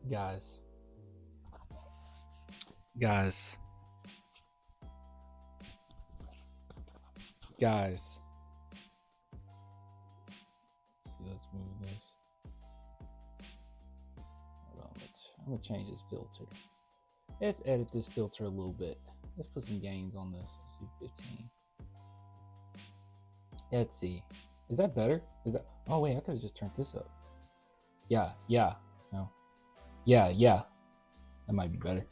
Guys. Guys. Guys. Let's move this. Hold on, I'm gonna change this filter. Let's edit this filter a little bit. Let's put some gains on this. Let's do 15. Let's see. Is that better? Is that? Oh wait, I could have just turned this up. Yeah. No. Yeah. That might be better.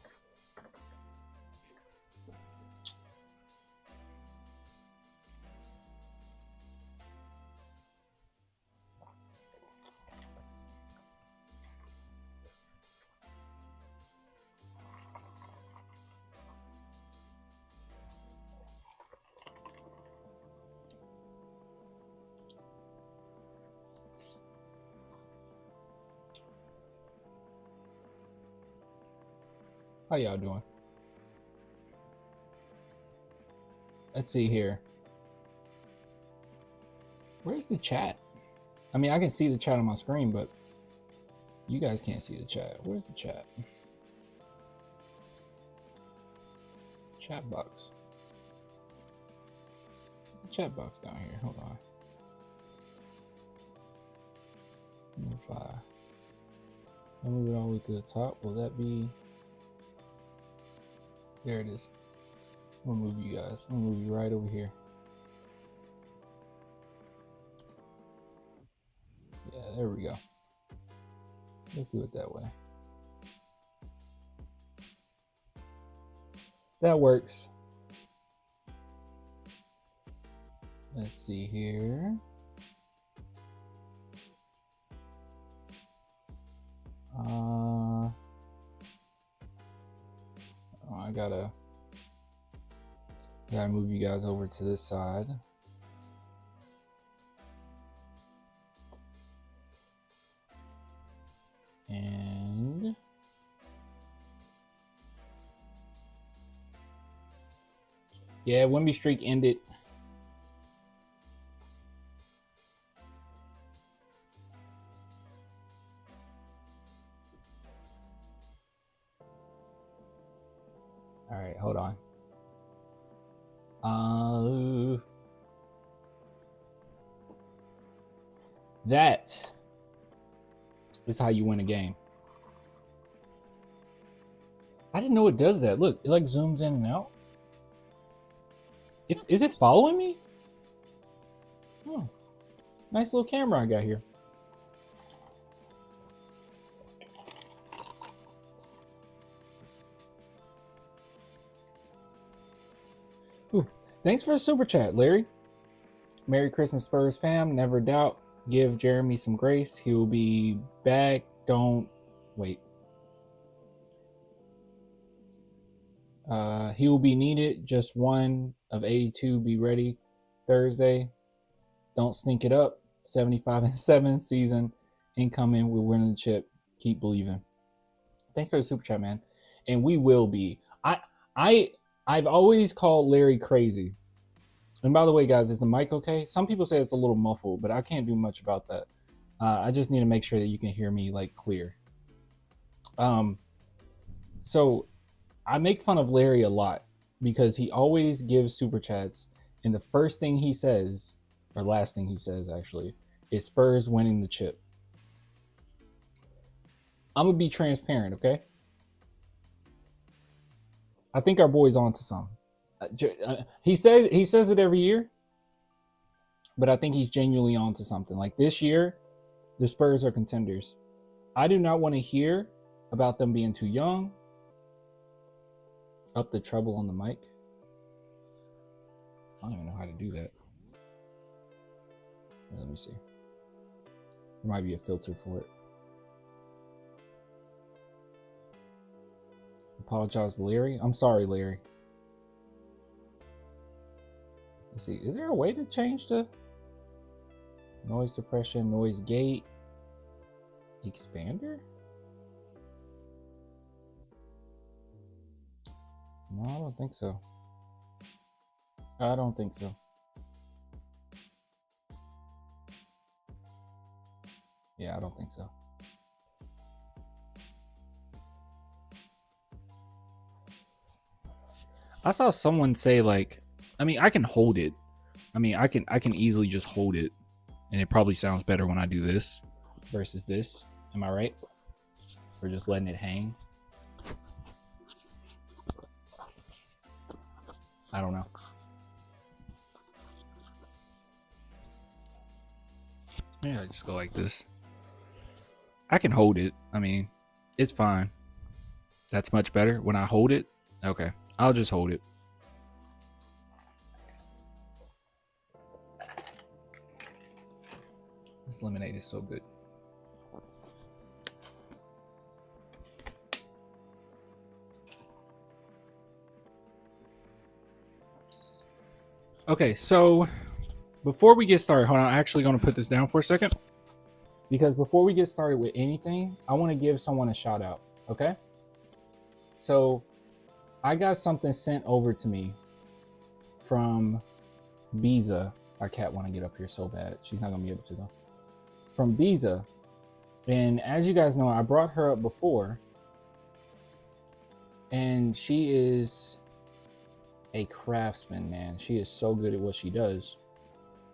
How y'all doing? Let's see here. Where's the chat? I mean, I can see the chat on my screen, but you guys can't see the chat. Where's the chat? Chat box. Chat box down here. Hold on. Number 5. I'll move it all the way to the top. Will that be? There it is. I'm gonna move you guys. I'm gonna move you right over here. Yeah, there we go. Let's do it that way. That works. Let's see here. I gotta move you guys over to this side. And yeah, Wemby streak ended. All right, hold on. That is how you win a game. I didn't know it does that. Look, it like zooms in and out. Is it following me? Oh, nice little camera I got here. Ooh, thanks for the super chat, Larry. Merry Christmas, Spurs fam. Never doubt. Give Jeremy some grace. He will be back. Don't wait. He will be needed. Just 1 of 82. Be ready Thursday. Don't stink it up. 75-7 season incoming. We're winning the chip. Keep believing. Thanks for the super chat, man. And we will be. I've always called Larry crazy. And by the way, guys, is the mic okay? Some people say it's a little muffled, but I can't do much about that. I just need to make sure that you can hear me like clear. So I make fun of Larry a lot because he always gives super chats, and the first thing he says, or last thing he says actually, is Spurs winning the chip. I'm gonna be transparent, okay? I think our boy's on to something. He says it every year, but I think he's genuinely on to something. Like this year, the Spurs are contenders. I do not want to hear about them being too young. Up the treble on the mic. I don't even know how to do that. Let me see. There might be a filter for it. Apologize to Larry. I'm sorry, Larry. Let's see. Is there a way to change the noise suppression, noise gate, expander? No, I don't think so. I don't think so. Yeah, I don't think so. I saw someone say like, I mean, I can hold it. I mean, I can easily just hold it, and it probably sounds better when I do this versus this. Am I right? Or just letting it hang? I don't know. Yeah, just go like this. I can hold it. I mean, it's fine. That's much better when I hold it. Okay, I'll just hold it. This lemonade is so good. Okay, so before we get started, hold on, I'm actually going to put this down for a second. Because before we get started with anything, I want to give someone a shout out, okay? So I got something sent over to me from Beza. Our cat want to get up here so bad. She's not going to be able to though. From Beza. And as you guys know, I brought her up before. And she is a craftsman, man. She is so good at what she does.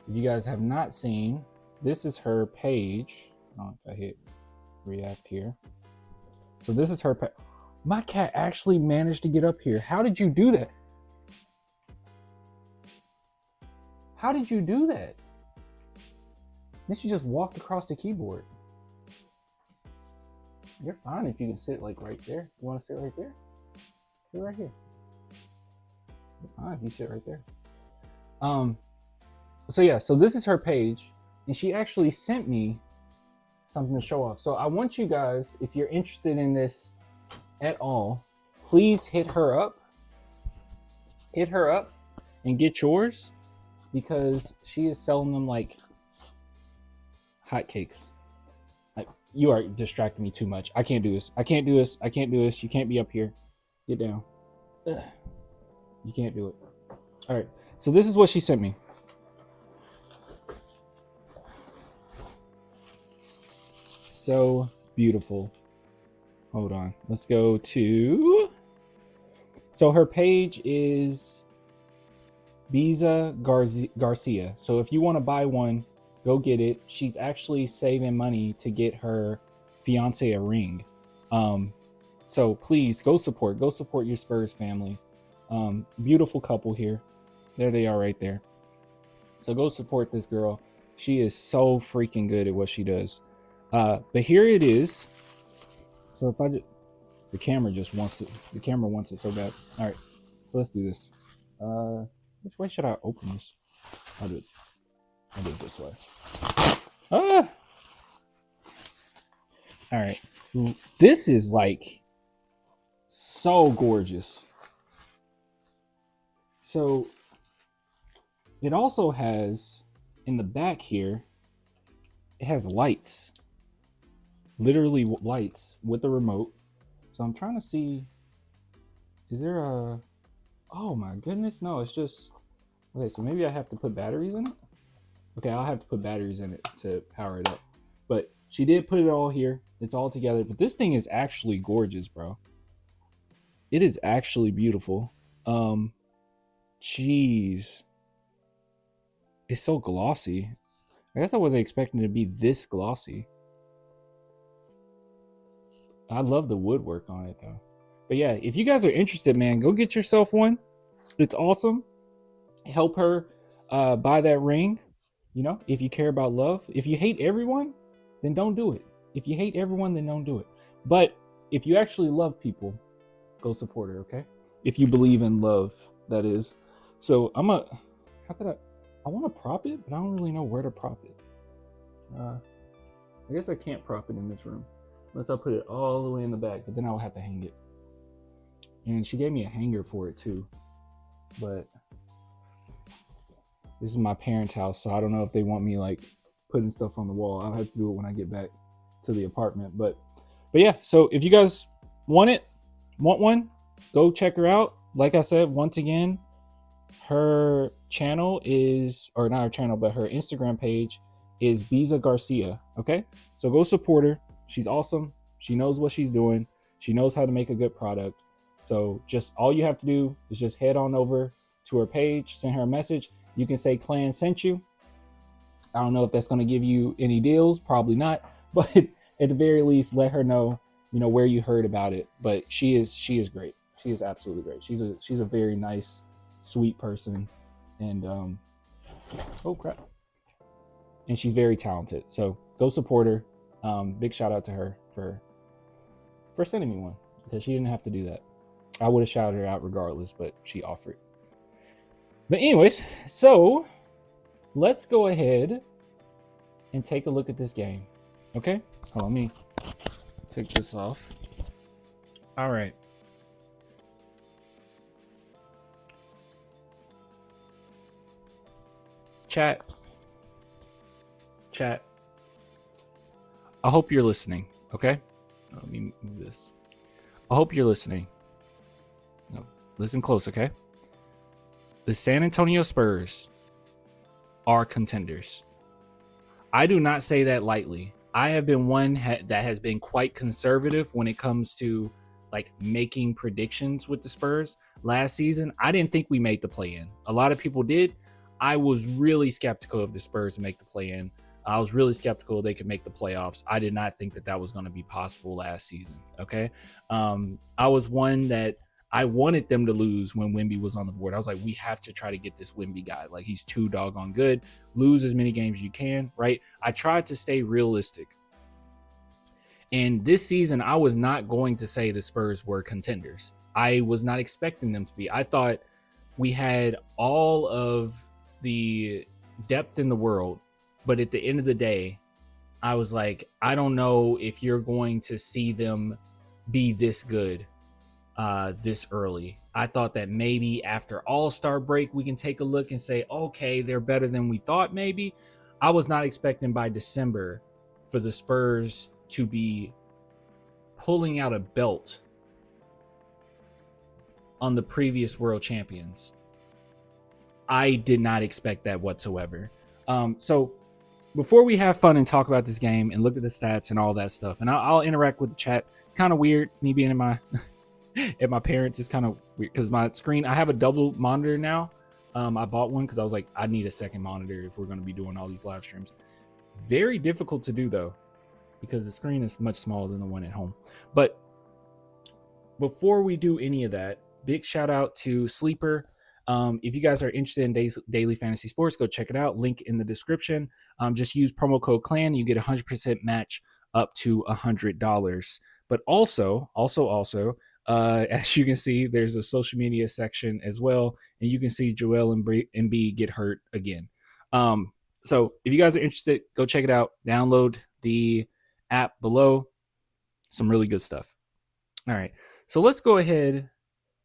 If you guys have not seen, this is her page. I don't know if I hit react here. So this is her page. My cat actually managed to get up here. How did you do that? How did you do that? Then she just walked across the keyboard. You're fine if you can sit like right there. You want to sit right there? Sit right here. You're fine if you sit right there. So yeah, so this is her page, and she actually sent me something to show off. So I want you guys, if you're interested in this at all, please hit her up and get yours, because she is selling them like hotcakes. You are distracting me too much. I can't do this. I can't do this. I can't do this. You can't be up here. Get down. Ugh. You can't do it. All right. So this is what she sent me. So beautiful. Hold on. Let's go to... So her page is Beza Garcia. So if you want to buy one, go get it. She's actually saving money to get her fiance a ring. So please go support your Spurs family. Beautiful couple here. There they are right there. So go support this girl. She is so freaking good at what she does. But here it is. So if I just, the camera wants it so bad. All right, so let's do this. Which way should I open this? I'll do it this way. Ah! All right, this is like so gorgeous. So it also has in the back here, it has lights. Literally lights with the remote. So I'm trying to see, is there a, oh my goodness, no, it's just, okay, so maybe I have to put batteries in it. Okay, I'll have to put batteries in it to power it up. But she did put it all here. It's all together. But this thing is actually gorgeous, bro. It is actually beautiful. Jeez. It's so glossy. I guess I wasn't expecting it to be this glossy. I love the woodwork on it though. But yeah, if you guys are interested, man, go get yourself one. It's awesome. Help her buy that ring. You know, if you care about love. If you hate everyone, then don't do it. If you hate everyone, then don't do it. But if you actually love people, go support her, okay? If you believe in love, that is. So I want to prop it, but I don't really know where to prop it. I guess I can't prop it in this room. Unless I put it all the way in the back, but then I'll have to hang it. And she gave me a hanger for it too. But this is my parents' house, so I don't know if they want me like putting stuff on the wall. I'll have to do it when I get back to the apartment. But yeah, so if you guys want one, go check her out. Like I said, once again, her channel is, or not her channel, but her Instagram page is Beza Garcia. Okay, so go support her. She's awesome. She knows what she's doing. She knows how to make a good product. So just all you have to do is just head on over to her page, send her a message. You can say Clan sent you. I don't know if that's going to give you any deals, probably not, but at the very least, let her know, where you heard about it. But she is great. She is absolutely great. She's a very nice, sweet person, and oh crap, and she's very talented. So go support her. Big shout out to her for sending me one, because she didn't have to do that. I would have shouted her out regardless, but she offered. But anyways, so let's go ahead and take a look at this game. Okay? Hold on, let me take this off. All right. Chat. I hope you're listening, okay? Let me move this. I hope you're listening. No, listen close, okay? The San Antonio Spurs are contenders. I do not say that lightly. I have been one that has been quite conservative when it comes to like making predictions with the Spurs. Last season, I didn't think we made the play-in. A lot of people did. I was really skeptical of the Spurs to make the play-in. I was really skeptical they could make the playoffs. I did not think that was going to be possible last season. Okay. I was one that I wanted them to lose when Wemby was on the board. I was like, we have to try to get this Wemby guy. Like, he's too doggone good. Lose as many games as you can, right? I tried to stay realistic. And this season, I was not going to say the Spurs were contenders. I was not expecting them to be. I thought we had all of the depth in the world. But at the end of the day, I was like, I don't know if you're going to see them be this good this early. I thought that maybe after All-Star break, we can take a look and say, okay, they're better than we thought maybe. I was not expecting by December for the Spurs to be pulling out a belt on the previous world champions. I did not expect that whatsoever. So before we have fun and talk about this game and look at the stats and all that stuff, and I'll interact with the chat. It's kind of weird, me being in my at my parents. It's kind of weird because my screen, I have a double monitor now. I bought one because I was like, I need a second monitor if we're going to be doing all these live streams. Very difficult to do though, because the screen is much smaller than the one at home. But before we do any of that, big shout out to Sleeper. If you guys are interested in daily fantasy sports, go check it out. Link in the description. Just use promo code CLAN. You get 100% match up to $100. But also, as you can see, there's a social media section as well, and you can see Joel Embiid get hurt again. So if you guys are interested, go check it out. Download the app below. Some really good stuff. All right, so let's go ahead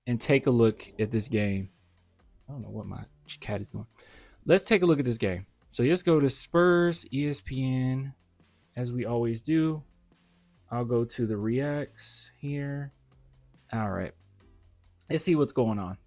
and take a look at this game. I don't know what my cat is doing. Let's take a look at this game. So let's go to Spurs ESPN, as we always do. I'll go to the reacts here. All right. Let's see what's going on.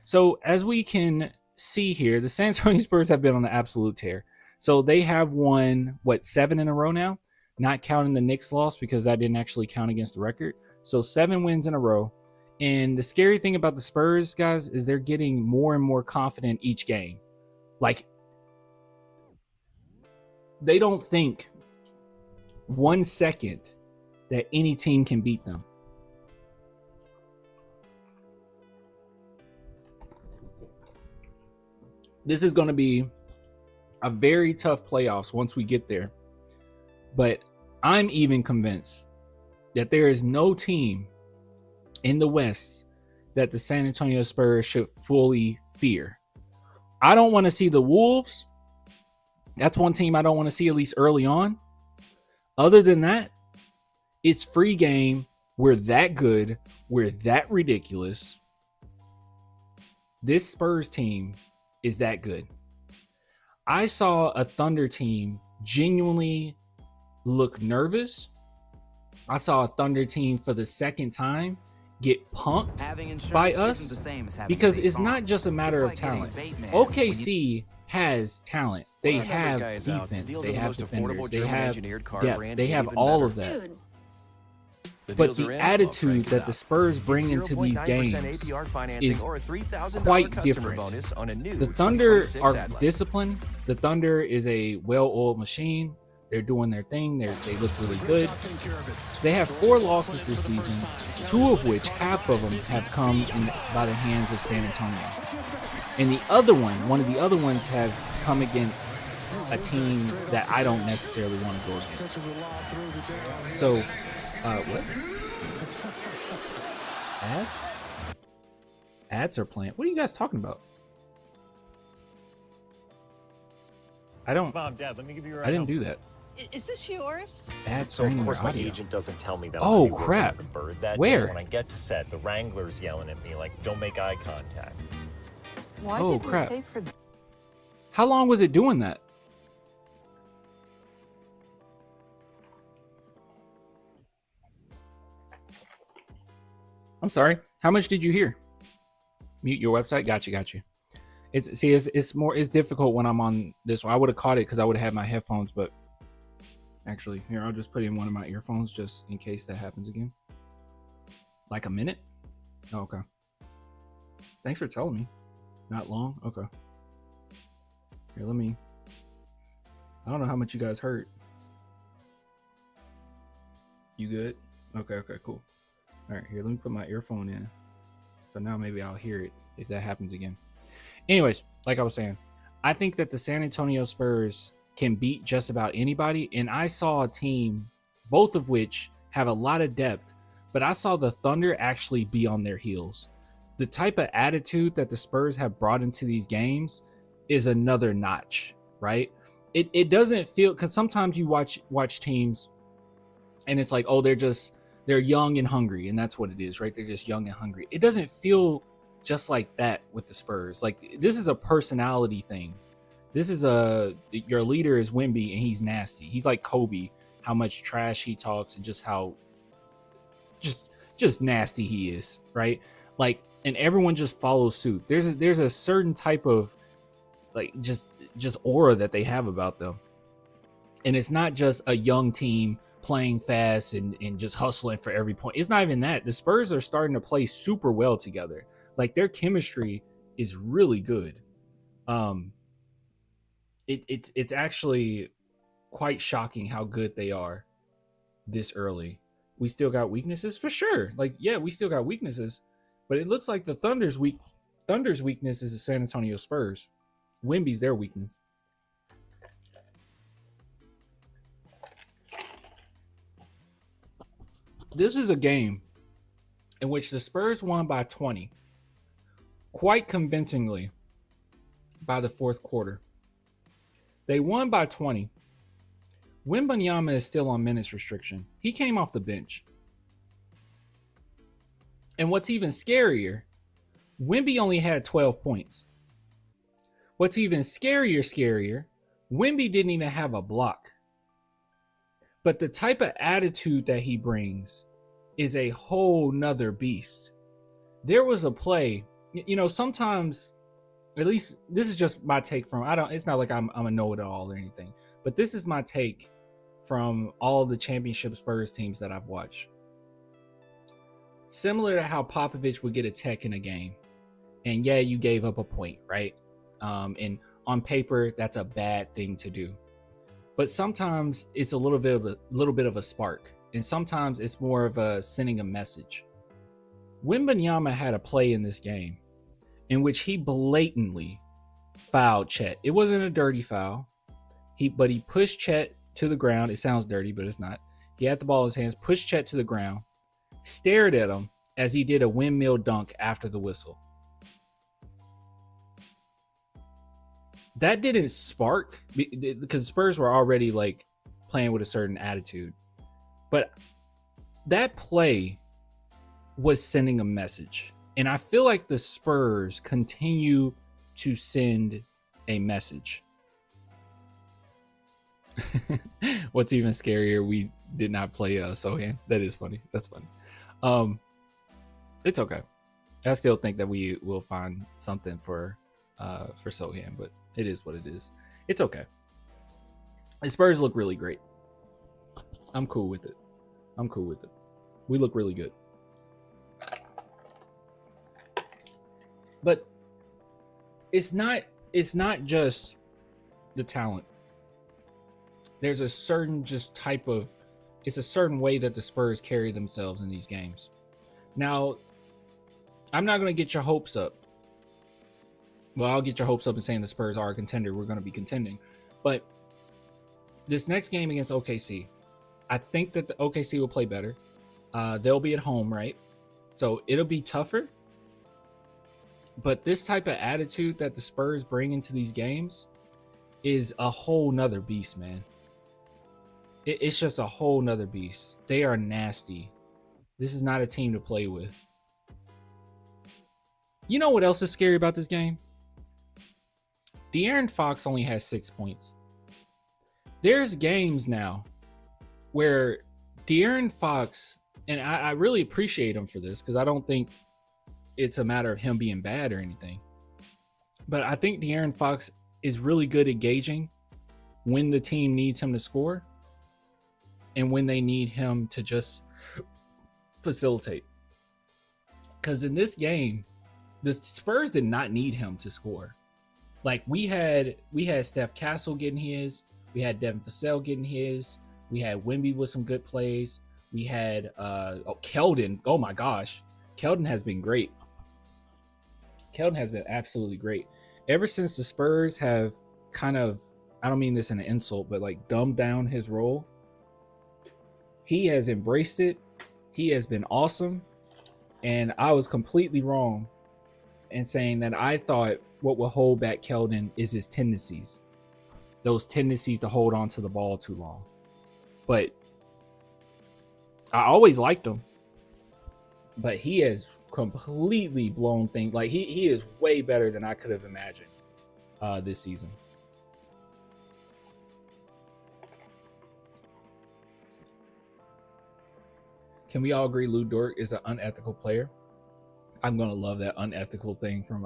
So as we can see here, the San Antonio Spurs have been on an absolute tear. So they have won, 7 in a row now? Not counting the Knicks loss, because that didn't actually count against the record. So 7 wins in a row. And the scary thing about the Spurs, guys, is they're getting more and more confident each game. Like, they don't think 1 second that any team can beat them. This is going to be a very tough playoffs once we get there. But I'm even convinced that there is no team in the West that the San Antonio Spurs should fully fear. I don't want to see the Wolves. That's one team I don't want to see, at least early on. Other than that, it's free game. We're that good. We're that ridiculous. This Spurs team is that good. I saw a Thunder team genuinely look nervous. I saw a Thunder team for the second time get punked by us, because it's not just a matter of talent. OKC has talent. They have defense. They have defenders. They have depth. They have all of that. But the attitude that the Spurs bring into these games is quite different. The Thunder are disciplined. The Thunder is a well-oiled machine. They're doing their thing. They look really good. They have 4 losses this season, 2 of which, half of them, have come by the hands of San Antonio. And one of the other ones have come against a team that I don't necessarily want to go against. So, what? Ads? Ads are playing. What are you guys talking about? Mom, Dad, let me give you a ride. I didn't do that. Is this yours? Ads So of training course your my audio. agent doesn't tell me that. Oh, I'm gonna be crap. working with the Bird that Where? day. When I get to set, the Wrangler's yelling at me like, "Don't make eye contact." Why Oh, did crap. we pay for How long was it doing that? I'm sorry. How much did you hear? Mute your website. Got you. It's difficult when I'm on this one. I would have caught it because I would have had my headphones, but actually, here, I'll just put in one of my earphones just in case that happens again. Like a minute? Oh, okay. Thanks for telling me. Not long? Okay. Here, I don't know how much you guys heard. You good? Okay, cool. All right, here, let me put my earphone in. So now maybe I'll hear it if that happens again. Anyways, like I was saying, I think that the San Antonio Spurs can beat just about anybody. And I saw a team, both of which have a lot of depth, but I saw the Thunder actually be on their heels. The type of attitude that the Spurs have brought into these games is another notch, right? It doesn't feel, because sometimes you watch teams and it's like, oh, they're young and hungry, and that's what it is, right? They're just young and hungry. It doesn't feel just like that with the Spurs. Like, this is a personality thing. This is your leader is Wemby, and he's nasty. He's like Kobe, how much trash he talks and just how just nasty he is, right? Like, and everyone just follows suit. There's a certain type of like just aura that they have about them. And it's not just a young team playing fast and just hustling for every point. It's not even that. The Spurs are starting to play super well together. Like, their chemistry is really good. It's actually quite shocking how good they are this early. We still got weaknesses for sure. Like, yeah, we still got weaknesses, but it looks like the Thunder's weakness is the San Antonio Spurs. Wemby's their weakness. This is a game in which the Spurs won by 20, quite convincingly, by the fourth quarter. They won by 20. Wembanyama is still on minutes restriction. He came off the bench. And what's even scarier, Wemby only had 12 points. What's even scarier, Wemby didn't even have a block. But the type of attitude that he brings is a whole nother beast. There was a play, sometimes, at least this is just my take from, it's not like I'm a know-it-all or anything, but this is my take from all the championship Spurs teams that I've watched. Similar to how Popovich would get a tech in a game. And yeah, you gave up a point, right? And on paper, that's a bad thing to do. But sometimes it's a little bit of a spark, and sometimes it's more of a sending a message. Wembanyama had a play in this game in which he blatantly fouled Chet. It wasn't a dirty foul, but he pushed Chet to the ground. It sounds dirty, but it's not. He had the ball in his hands, pushed Chet to the ground, stared at him as he did a windmill dunk after the whistle. That didn't spark, because Spurs were already like playing with a certain attitude. But that play was sending a message. And I feel like the Spurs continue to send a message. What's even scarier, we did not play Sohan. That is funny. That's funny. It's okay. I still think that we will find something for Sohan, but it is what it is. It's okay. The Spurs look really great. I'm cool with it. We look really good. But it's not just the talent. There's a certain it's a certain way that the Spurs carry themselves in these games. Now, I'm not going to get your hopes up. Well, I'll get your hopes up in saying the Spurs are a contender. We're going to be contending. But this next game against OKC, I think that the OKC will play better. They'll be at home, right? So it'll be tougher. But this type of attitude that the Spurs bring into these games is a whole nother beast, man. It's just a whole nother beast. They are nasty. This is not a team to play with. You know what else is scary about this game? De'Aaron Fox only has 6 points. There's games now where De'Aaron Fox, and I really appreciate him for this because I don't think it's a matter of him being bad or anything. But I think De'Aaron Fox is really good at gauging when the team needs him to score and when they need him to just facilitate. Because in this game, the Spurs did not need him to score. Like we had Steph Castle getting his, we had Devin Vassell getting his, we had Wemby with some good plays, we had Keldon. Oh my gosh, Keldon has been great. Keldon has been absolutely great. Ever since the Spurs have kind of, I don't mean this in an insult, but like dumbed down his role, he has embraced it. He has been awesome. And I was completely wrong in saying that I thought what would hold back Keldon is his tendencies. Those tendencies to hold on to the ball too long. But I always liked him. But he has completely blown things. Like he is way better than I could have imagined this season. Can we all agree Lou Dort is an unethical player? I'm gonna love that unethical thing from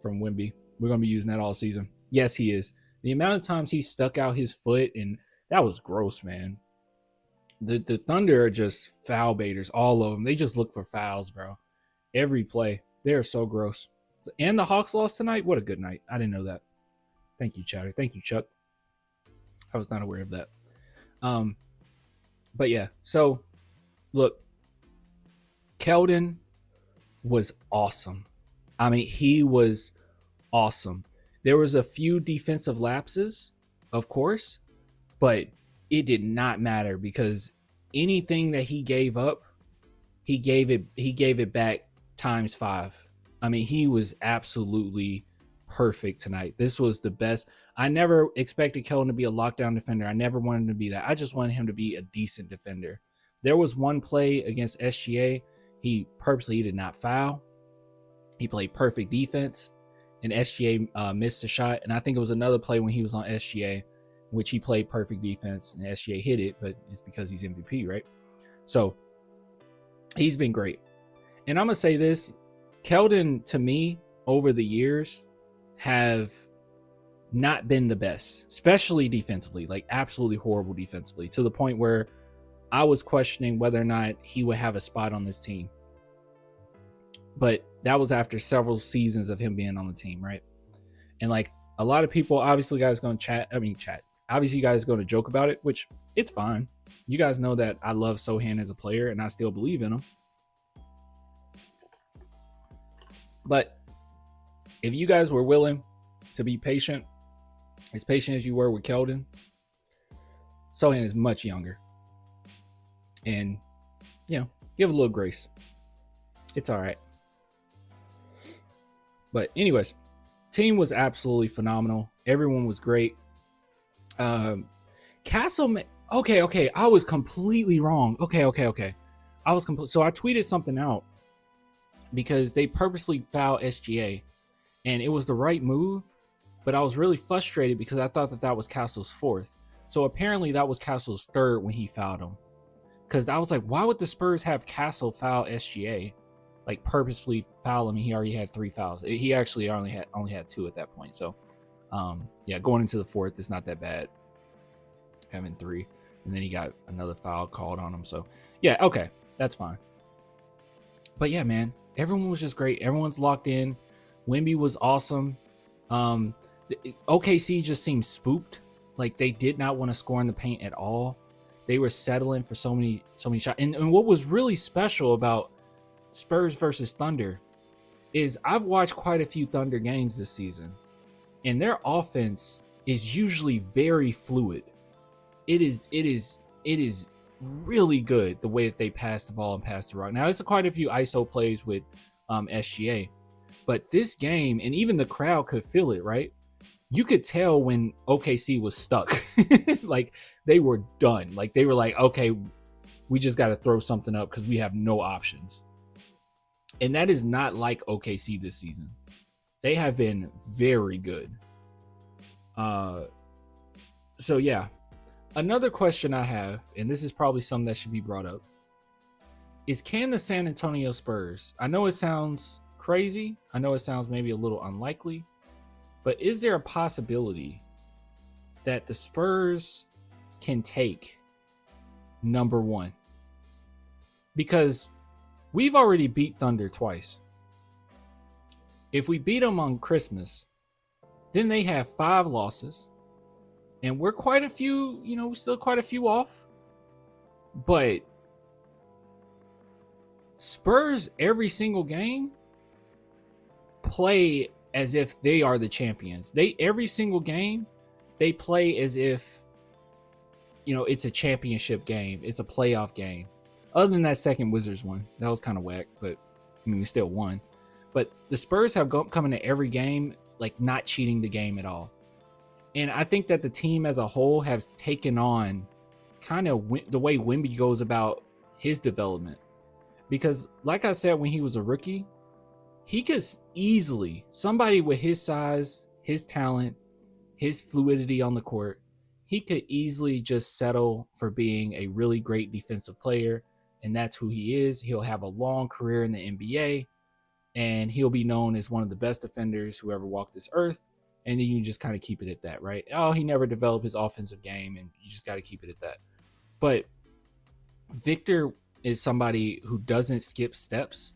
Wemby. We're gonna be using that all season. Yes, he is. The amount of times he stuck out his foot, and that was gross, man. The Thunder are just foul baiters, all of them. They just look for fouls, bro. Every play. They are so gross. And the Hawks lost tonight. What a good night. I didn't know that. Thank you, Chowder. Thank you, Chuck. I was not aware of that. But yeah, so look, Keldon was awesome. I mean, he was awesome. There was a few defensive lapses, of course, but it did not matter because anything that he gave up, he gave it back times 5. I mean, he was absolutely perfect tonight. This was the best. I never expected Keldon to be a lockdown defender. I never wanted him to be that. I just wanted him to be a decent defender. There was one play against SGA. He purposely did not foul. He played perfect defense, and SGA missed a shot. And I think it was another play when he was on SGA, which he played perfect defense, and SGA hit it, but it's because he's MVP, right? So he's been great. And I'm going to say this, Keldon, to me, over the years, have not been the best, especially defensively, like absolutely horrible defensively, to the point where I was questioning whether or not he would have a spot on this team. But that was after several seasons of him being on the team, right? And like a lot of people, obviously, guys going to chat. Obviously, you guys going to joke about it, which it's fine. You guys know that I love Sohan as a player, and I still believe in him. But if you guys were willing to be patient, as patient as you were with Keldon, Sohan is much younger. And, you know, give a little grace. It's all right. But anyways, team was absolutely phenomenal. Everyone was great. Castle, okay. I was completely wrong. Okay. So I tweeted something out because they purposely fouled SGA, and it was the right move, but I was really frustrated because I thought that was Castle's 4th. So apparently that was Castle's 3rd when he fouled him. Because I was like, why would the Spurs have Castle foul SGA? Like purposely foul him. He already had 3 fouls. He actually only had 2 at that point. So yeah, going into the 4th, it's not that bad having 3. and then he got another foul called on him. So yeah, okay, that's fine. But yeah, man, everyone was just great. Everyone's locked in. Wemby was awesome. OKC just seemed spooked. Like they did not want to score in the paint at all. They were settling for so many shots. And what was really special about Spurs versus Thunder is I've watched quite a few Thunder games this season, and their offense is usually very fluid. It is really good the way that they pass the ball and pass the rock. Now, it's quite a few ISO plays with SGA, but this game, and even the crowd could feel it, right? You could tell when OKC was stuck. Like they were done. Like they were like, okay, we just got to throw something up because we have no options. And that is not like OKC this season. They have been very good. So yeah, another question I have, and this is probably something that should be brought up, is can the San Antonio Spurs, I know it sounds crazy, I know it sounds maybe a little unlikely, but is there a possibility that the Spurs can take number one? Because we've already beat Thunder twice. If we beat them on Christmas, then they have 5 losses. And we're quite a few, we're still quite a few off. But Spurs every single game play as if they are the champions. Every single game, they play as if, it's a championship game. It's a playoff game. Other than that second Wizards one, that was kind of whack, but we still won. But the Spurs have come into every game like not cheating the game at all. And I think that the team as a whole has taken on kind of the way Wemby goes about his development. Because like I said, when he was a rookie, he could easily, somebody with his size, his talent, his fluidity on the court, he could easily just settle for being a really great defensive player. And that's who he is. He'll have a long career in the NBA, and he'll be known as one of the best defenders who ever walked this earth. And then you just kind of keep it at that, right? Oh, he never developed his offensive game, and you just got to keep it at that. But Victor is somebody who doesn't skip steps,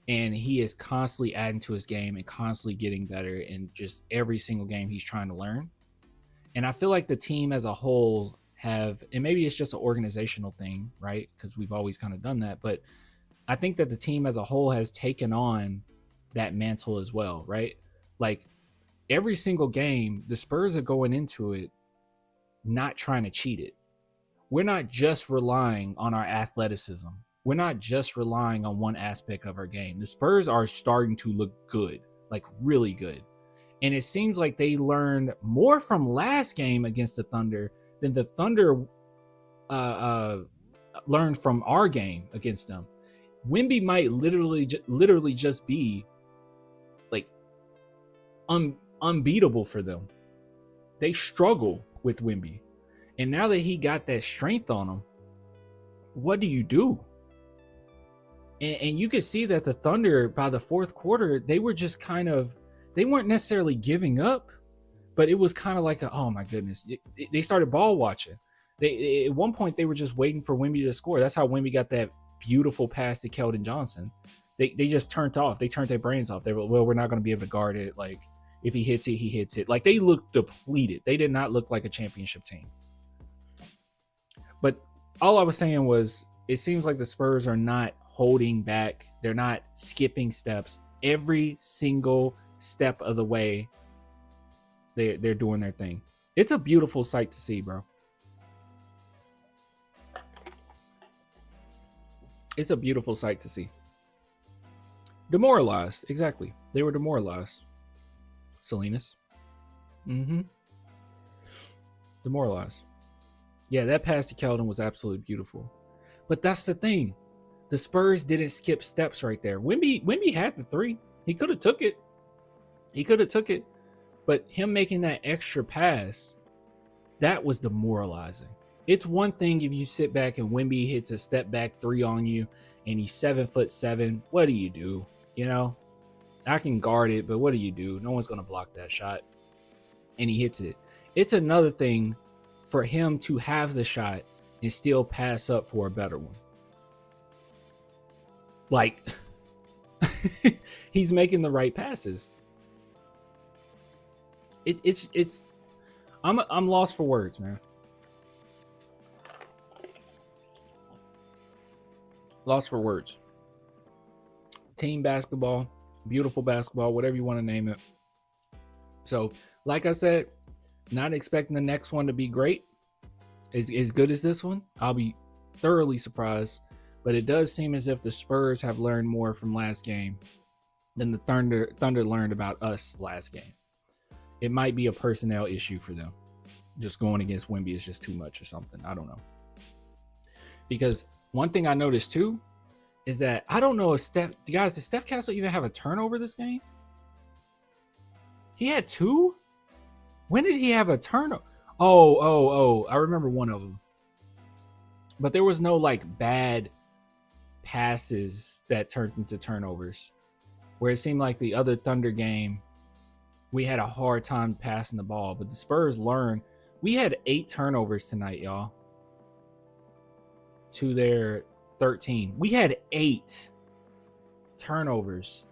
and he is constantly adding to his game and constantly getting better in just every single game he's trying to learn. And I feel like the team as a whole have, and maybe it's just an organizational thing, right? Because we've always kind of done that. But I think that the team as a whole has taken on that mantle as well, right? Like every single game, the Spurs are going into it not trying to cheat it. We're not just relying on our athleticism. We're not just relying on one aspect of our game. The Spurs are starting to look good, like really good. And it seems like they learned more from last game against the Thunder than the Thunder learned from our game against them. Wemby might literally just be like unbeatable for them. They struggle with Wemby. And now that he got that strength on him, what do you do? And you could see that the Thunder, by the fourth quarter, they were just kind of, they weren't necessarily giving up, but it was kind of like, oh my goodness. They started ball watching. At one point, they were just waiting for Wemby to score. That's how Wemby got that beautiful pass to Keldon Johnson. They just turned off. They turned their brains off. They were, well, we're not going to be able to guard it. Like, if he hits it, he hits it. Like, they looked depleted. They did not look like a championship team. But all I was saying was, it seems like the Spurs are not holding back. They're not skipping steps. Every single step of the way, they're doing their thing. It's a beautiful sight to see, bro. It's a beautiful sight to see. Demoralized, exactly. They were demoralized. Salinas. Demoralized. Yeah, that pass to Keldon was absolutely beautiful. But that's the thing. The Spurs didn't skip steps right there. Wemby had the three. He could have took it. But him making that extra pass, that was demoralizing. It's one thing if you sit back and Wemby hits a step back three on you and he's 7'7". What do you do? I can guard it, but what do you do? No one's going to block that shot. And he hits it. It's another thing for him to have the shot and still pass up for a better one. Like, he's making the right passes. I'm lost for words, man. Lost for words. Team basketball, beautiful basketball, whatever you want to name it. So, like I said, not expecting the next one to be great. As good as this one, I'll be thoroughly surprised. But it does seem as if the Spurs have learned more from last game than the Thunder learned about us last game. It might be a personnel issue for them. Just going against Wemby is just too much or something. I don't know. Because one thing I noticed too is that I don't know if did Steph Castle even have a turnover this game? He had 2? When did he have a turnover? Oh, I remember one of them. But there was no like bad passes that turned into turnovers. Where it seemed like the other Thunder game, we had a hard time passing the ball. But the Spurs learned. We had 8 turnovers tonight, y'all. To their 13. We had 8 turnovers.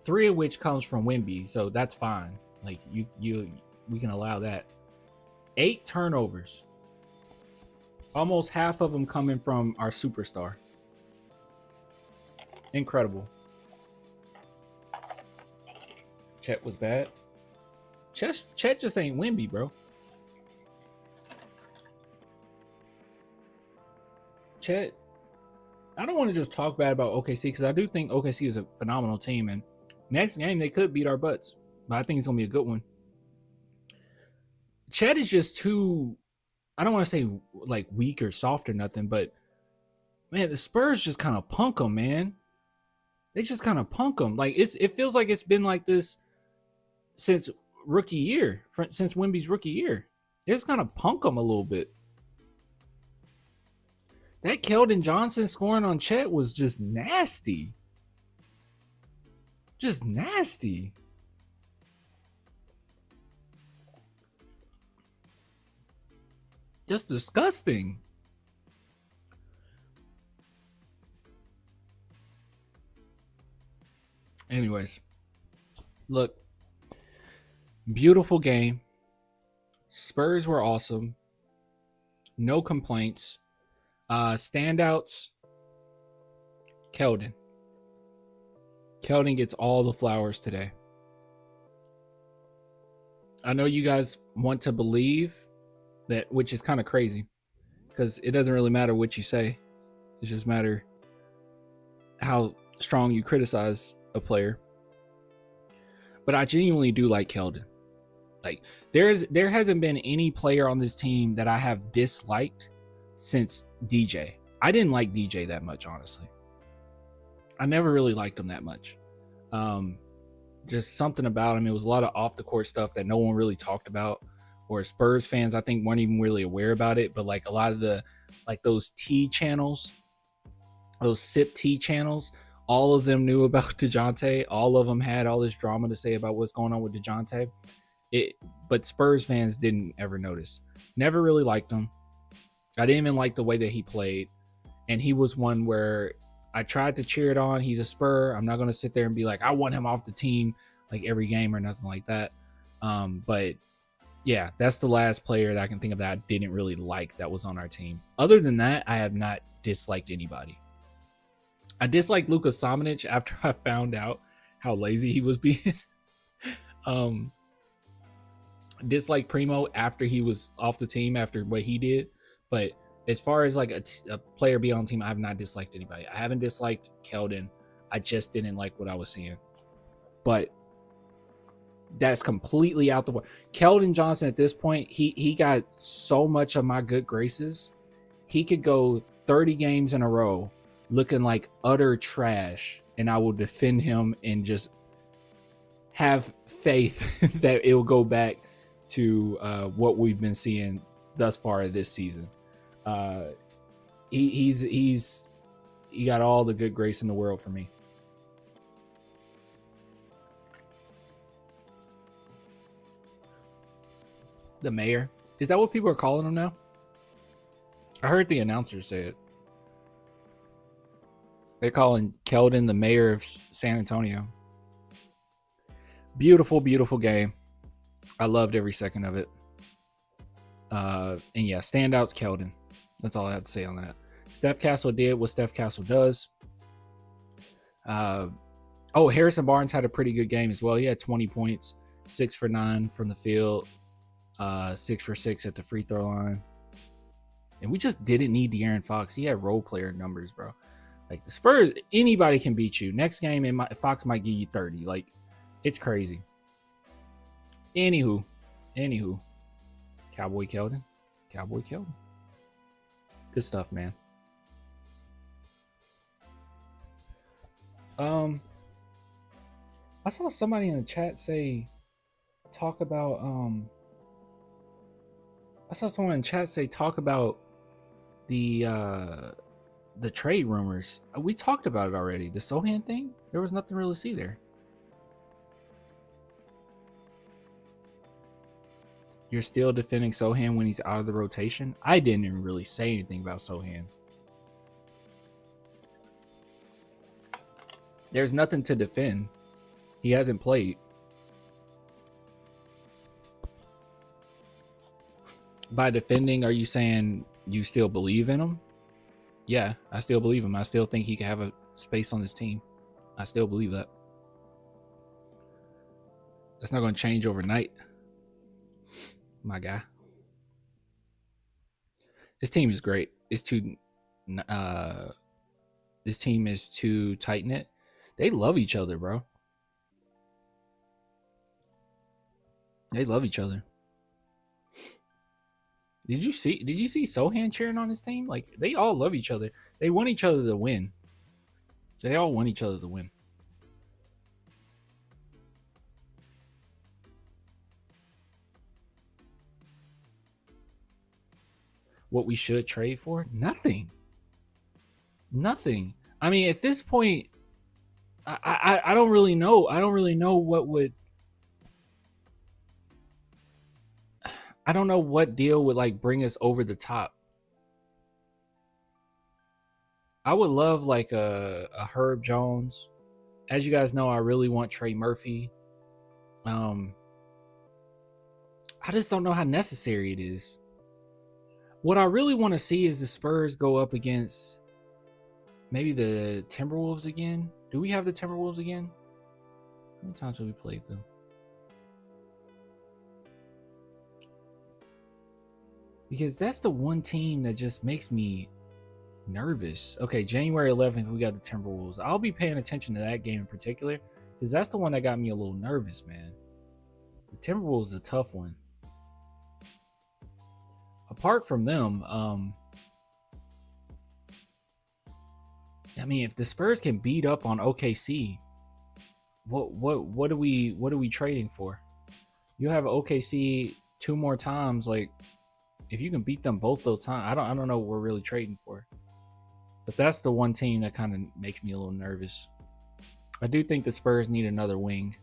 3 of which comes from Wemby, so that's fine. Like we can allow that. 8 turnovers. Almost half of them coming from our superstar. Incredible. Chet was bad. Chet just ain't Wemby, bro. Chet, I don't want to just talk bad about OKC because I do think OKC is a phenomenal team, and next game they could beat our butts, but I think it's gonna be a good one. Chet is just too, I don't want to say like weak or soft or nothing, but man, the Spurs just kind of punk them, man. They just kind of punk them. Like it feels like it's been like this since rookie year, since Wemby's rookie year. They just kind of punk them a little bit. That Keldon Johnson scoring on Chet was just nasty. Just nasty. Just disgusting. Anyways, look, beautiful game. Spurs were awesome. No complaints. Standouts, Keldon. Keldon gets all the flowers today. I know you guys want to believe that, which is kind of crazy because it doesn't really matter what you say. It just matter how strong you criticize a player. But I genuinely do like Keldon. Like there hasn't been any player on this team that I have disliked since DJ. I didn't like DJ that much, honestly. I never really liked him that much. Just something about him. It was a lot of off the court stuff that no one really talked about, or Spurs fans I think weren't even really aware about it. But like a lot of the those T channels, those sip T channels, all of them knew about DeJounte. All of them had all this drama to say about what's going on with DeJounte. But Spurs fans didn't ever notice. Never really liked him. I didn't even like the way that he played. And he was one where I tried to cheer it on. He's a Spur. I'm not going to sit there and be like, I want him off the team like every game or nothing like that. But yeah, that's the last player that I can think of that I didn't really like that was on our team. Other than that, I have not disliked anybody. I disliked Luka Samanic after I found out how lazy he was being. Disliked Primo after he was off the team after what he did. But as far as like a player being on the team, I have not disliked anybody. I haven't disliked Keldon. I just didn't like what I was seeing. But that's completely out the way. Keldon Johnson at this point, he got so much of my good graces. He could go 30 games in a row looking like utter trash, and I will defend him and just have faith that it will go back to what we've been seeing thus far this season. He got all the good grace in the world for me. The mayor, Is that what people are calling him now? I heard the announcer say it. They're calling Keldon the mayor of San Antonio. Beautiful, beautiful game. I loved every second of it. And yeah, standouts Keldon. That's all I have to say on that. Steph Castle did what Steph Castle does. Harrison Barnes had a pretty good game as well. He had 20 points, 6 for 9 from the field, 6 for 6 at the free throw line. And we just didn't need De'Aaron Fox. He had role player numbers, bro. Like the Spurs, anybody can beat you. Next game, Fox might give you 30. Like, it's crazy. Anywho. Cowboy Keldon. Good stuff, man. I saw somebody in the chat talk about the trade rumors. We talked about it already. The Sohan thing, there was nothing really to see there. You're still defending Sohan when he's out of the rotation? I didn't even really say anything about Sohan. There's nothing to defend. He hasn't played. By defending, are you saying you still believe in him? Yeah, I still believe him. I still think he can have a space on this team. I still believe that. That's not going to change overnight, my guy. This team is great. This team is too tight-knit. They love each other, bro. They love each other. Did you see Sohan cheering on his team? Like, they all love each other. They want each other to win. They all want each other to win. What we should trade for? Nothing. I mean, at this point, I don't really know. I don't really know what would. I don't know what deal would like bring us over the top. I would love like a Herb Jones. As you guys know, I really want Trey Murphy. I just don't know how necessary it is. What I really want to see is the Spurs go up against maybe the Timberwolves again. Do we have the Timberwolves again? How many times have we played them? Because that's the one team that just makes me nervous. Okay, January 11th, we got the Timberwolves. I'll be paying attention to that game in particular because that's the one that got me a little nervous, man. The Timberwolves is a tough one. Apart from them, I mean, if the Spurs can beat up on OKC, what are we trading for? You have OKC 2 more times. Like, if you can beat them both those times, I don't know what we're really trading for. But that's the one team that kind of makes me a little nervous. I do think the Spurs need another wing.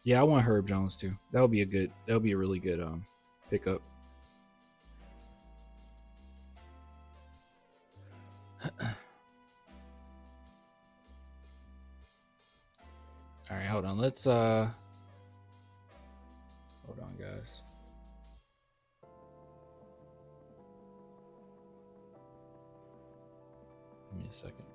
Yeah, I want Herb Jones too. That would be a really good pickup. All right, hold on. Let's hold on, guys. Give me a second.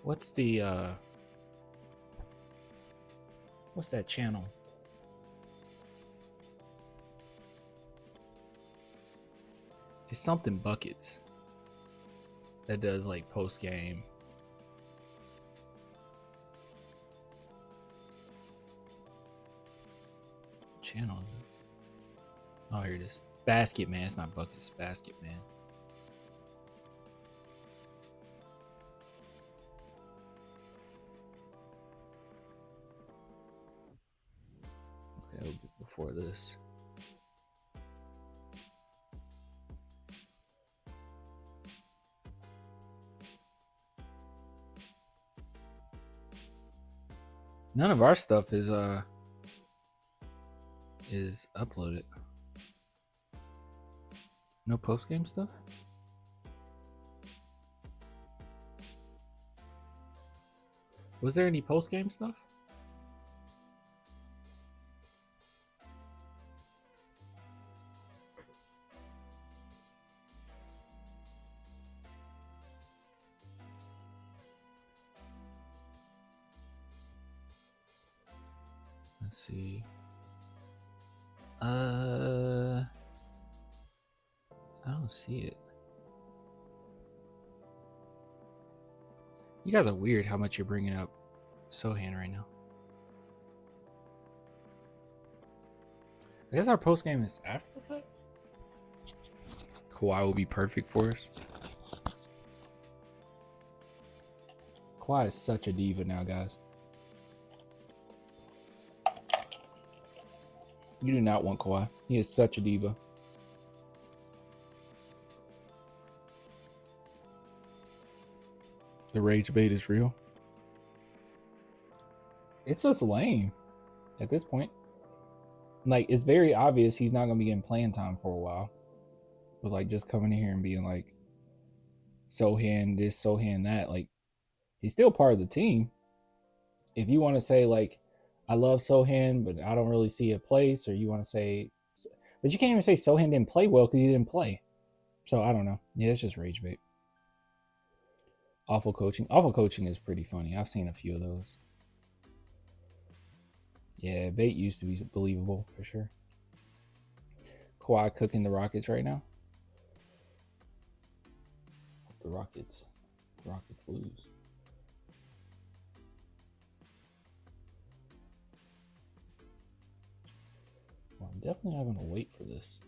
What's that channel? It's something Buckets that does like post game. Channel is it? Oh, here it is. Basket Man. It's not Buckets. Basket Man. Okay, it'll be before this. None of our stuff is uploaded. No post-game stuff? Was there any post-game stuff? Let's see. I don't see it. You guys are weird how much you're bringing up Sohan right now. I guess our post game is after the fact. Kawhi will be perfect for us. Kawhi is such a diva now, guys. You do not want Kawhi. He is such a diva. The rage bait is real. It's just lame at this point. Like, it's very obvious he's not going to be getting playing time for a while. But, like, just coming in here and being like, Sohan this, Sohan that. Like, he's still part of the team. If you want to say, like, I love Sohan, but I don't really see a place, or you want to say, but you can't even say Sohan didn't play well because he didn't play. So I don't know. Yeah, it's just rage bait. Awful coaching. Awful coaching is pretty funny. I've seen a few of those. Yeah, bait used to be believable for sure. Kawhi cooking the Rockets right now. The Rockets lose. Well, I'm definitely not going to wait for this.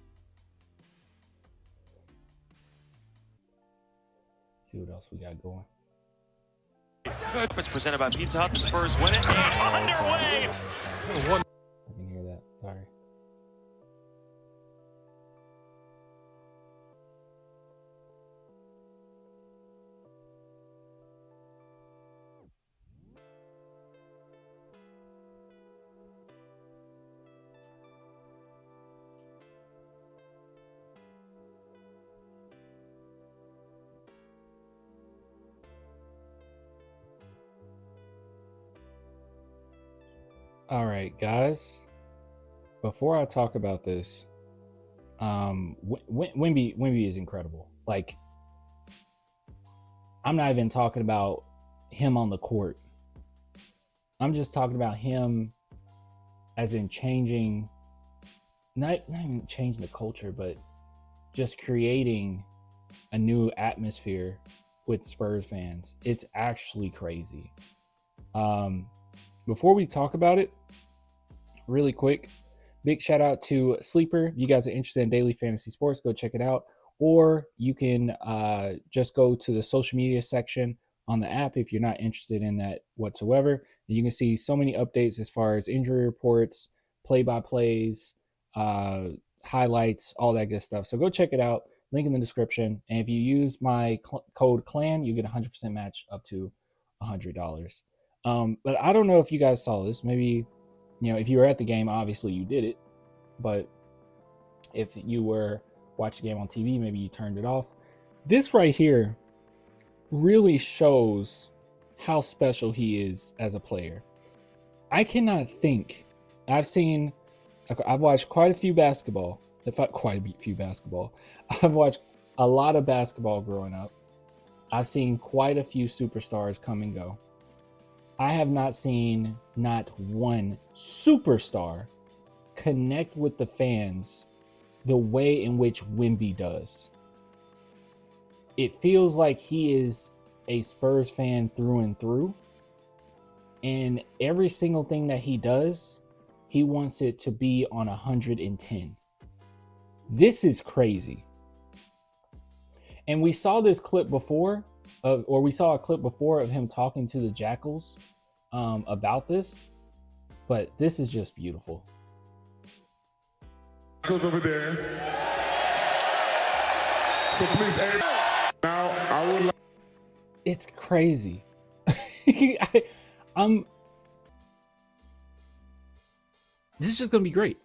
See what else we got going. It's presented by Pizza Hut. The Spurs win it. Underway. I can hear that. Sorry. All right, guys. Before I talk about this, Wemby is incredible. Like, I'm not even talking about him on the court. I'm just talking about him as in changing, not even changing the culture, but just creating a new atmosphere with Spurs fans. It's actually crazy. Before we talk about it, really quick, big shout out to Sleeper. If you guys are interested in daily fantasy sports, go check it out. Or you can just go to the social media section on the app if you're not interested in that whatsoever. You can see so many updates as far as injury reports, play-by-plays, highlights, all that good stuff. So go check it out. Link in the description. And if you use my code CLAN, you get 100% match up to $100. But I don't know if you guys saw this. Maybe, if you were at the game, obviously you did it. But if you were watching the game on TV, maybe you turned it off. This right here really shows how special he is as a player. I cannot think. I've watched quite a few basketball. I've watched a lot of basketball growing up. I've seen quite a few superstars come and go. I have not seen not one superstar connect with the fans the way in which Wemby does. It feels like he is a Spurs fan through and through. And every single thing that he does, he wants it to be on 110. This is crazy. And we saw this clip before, we saw a clip before of him talking to the Jackals about this, but this is just beautiful. Goes over there. So please, now I would like. It's crazy. This is just going to be great.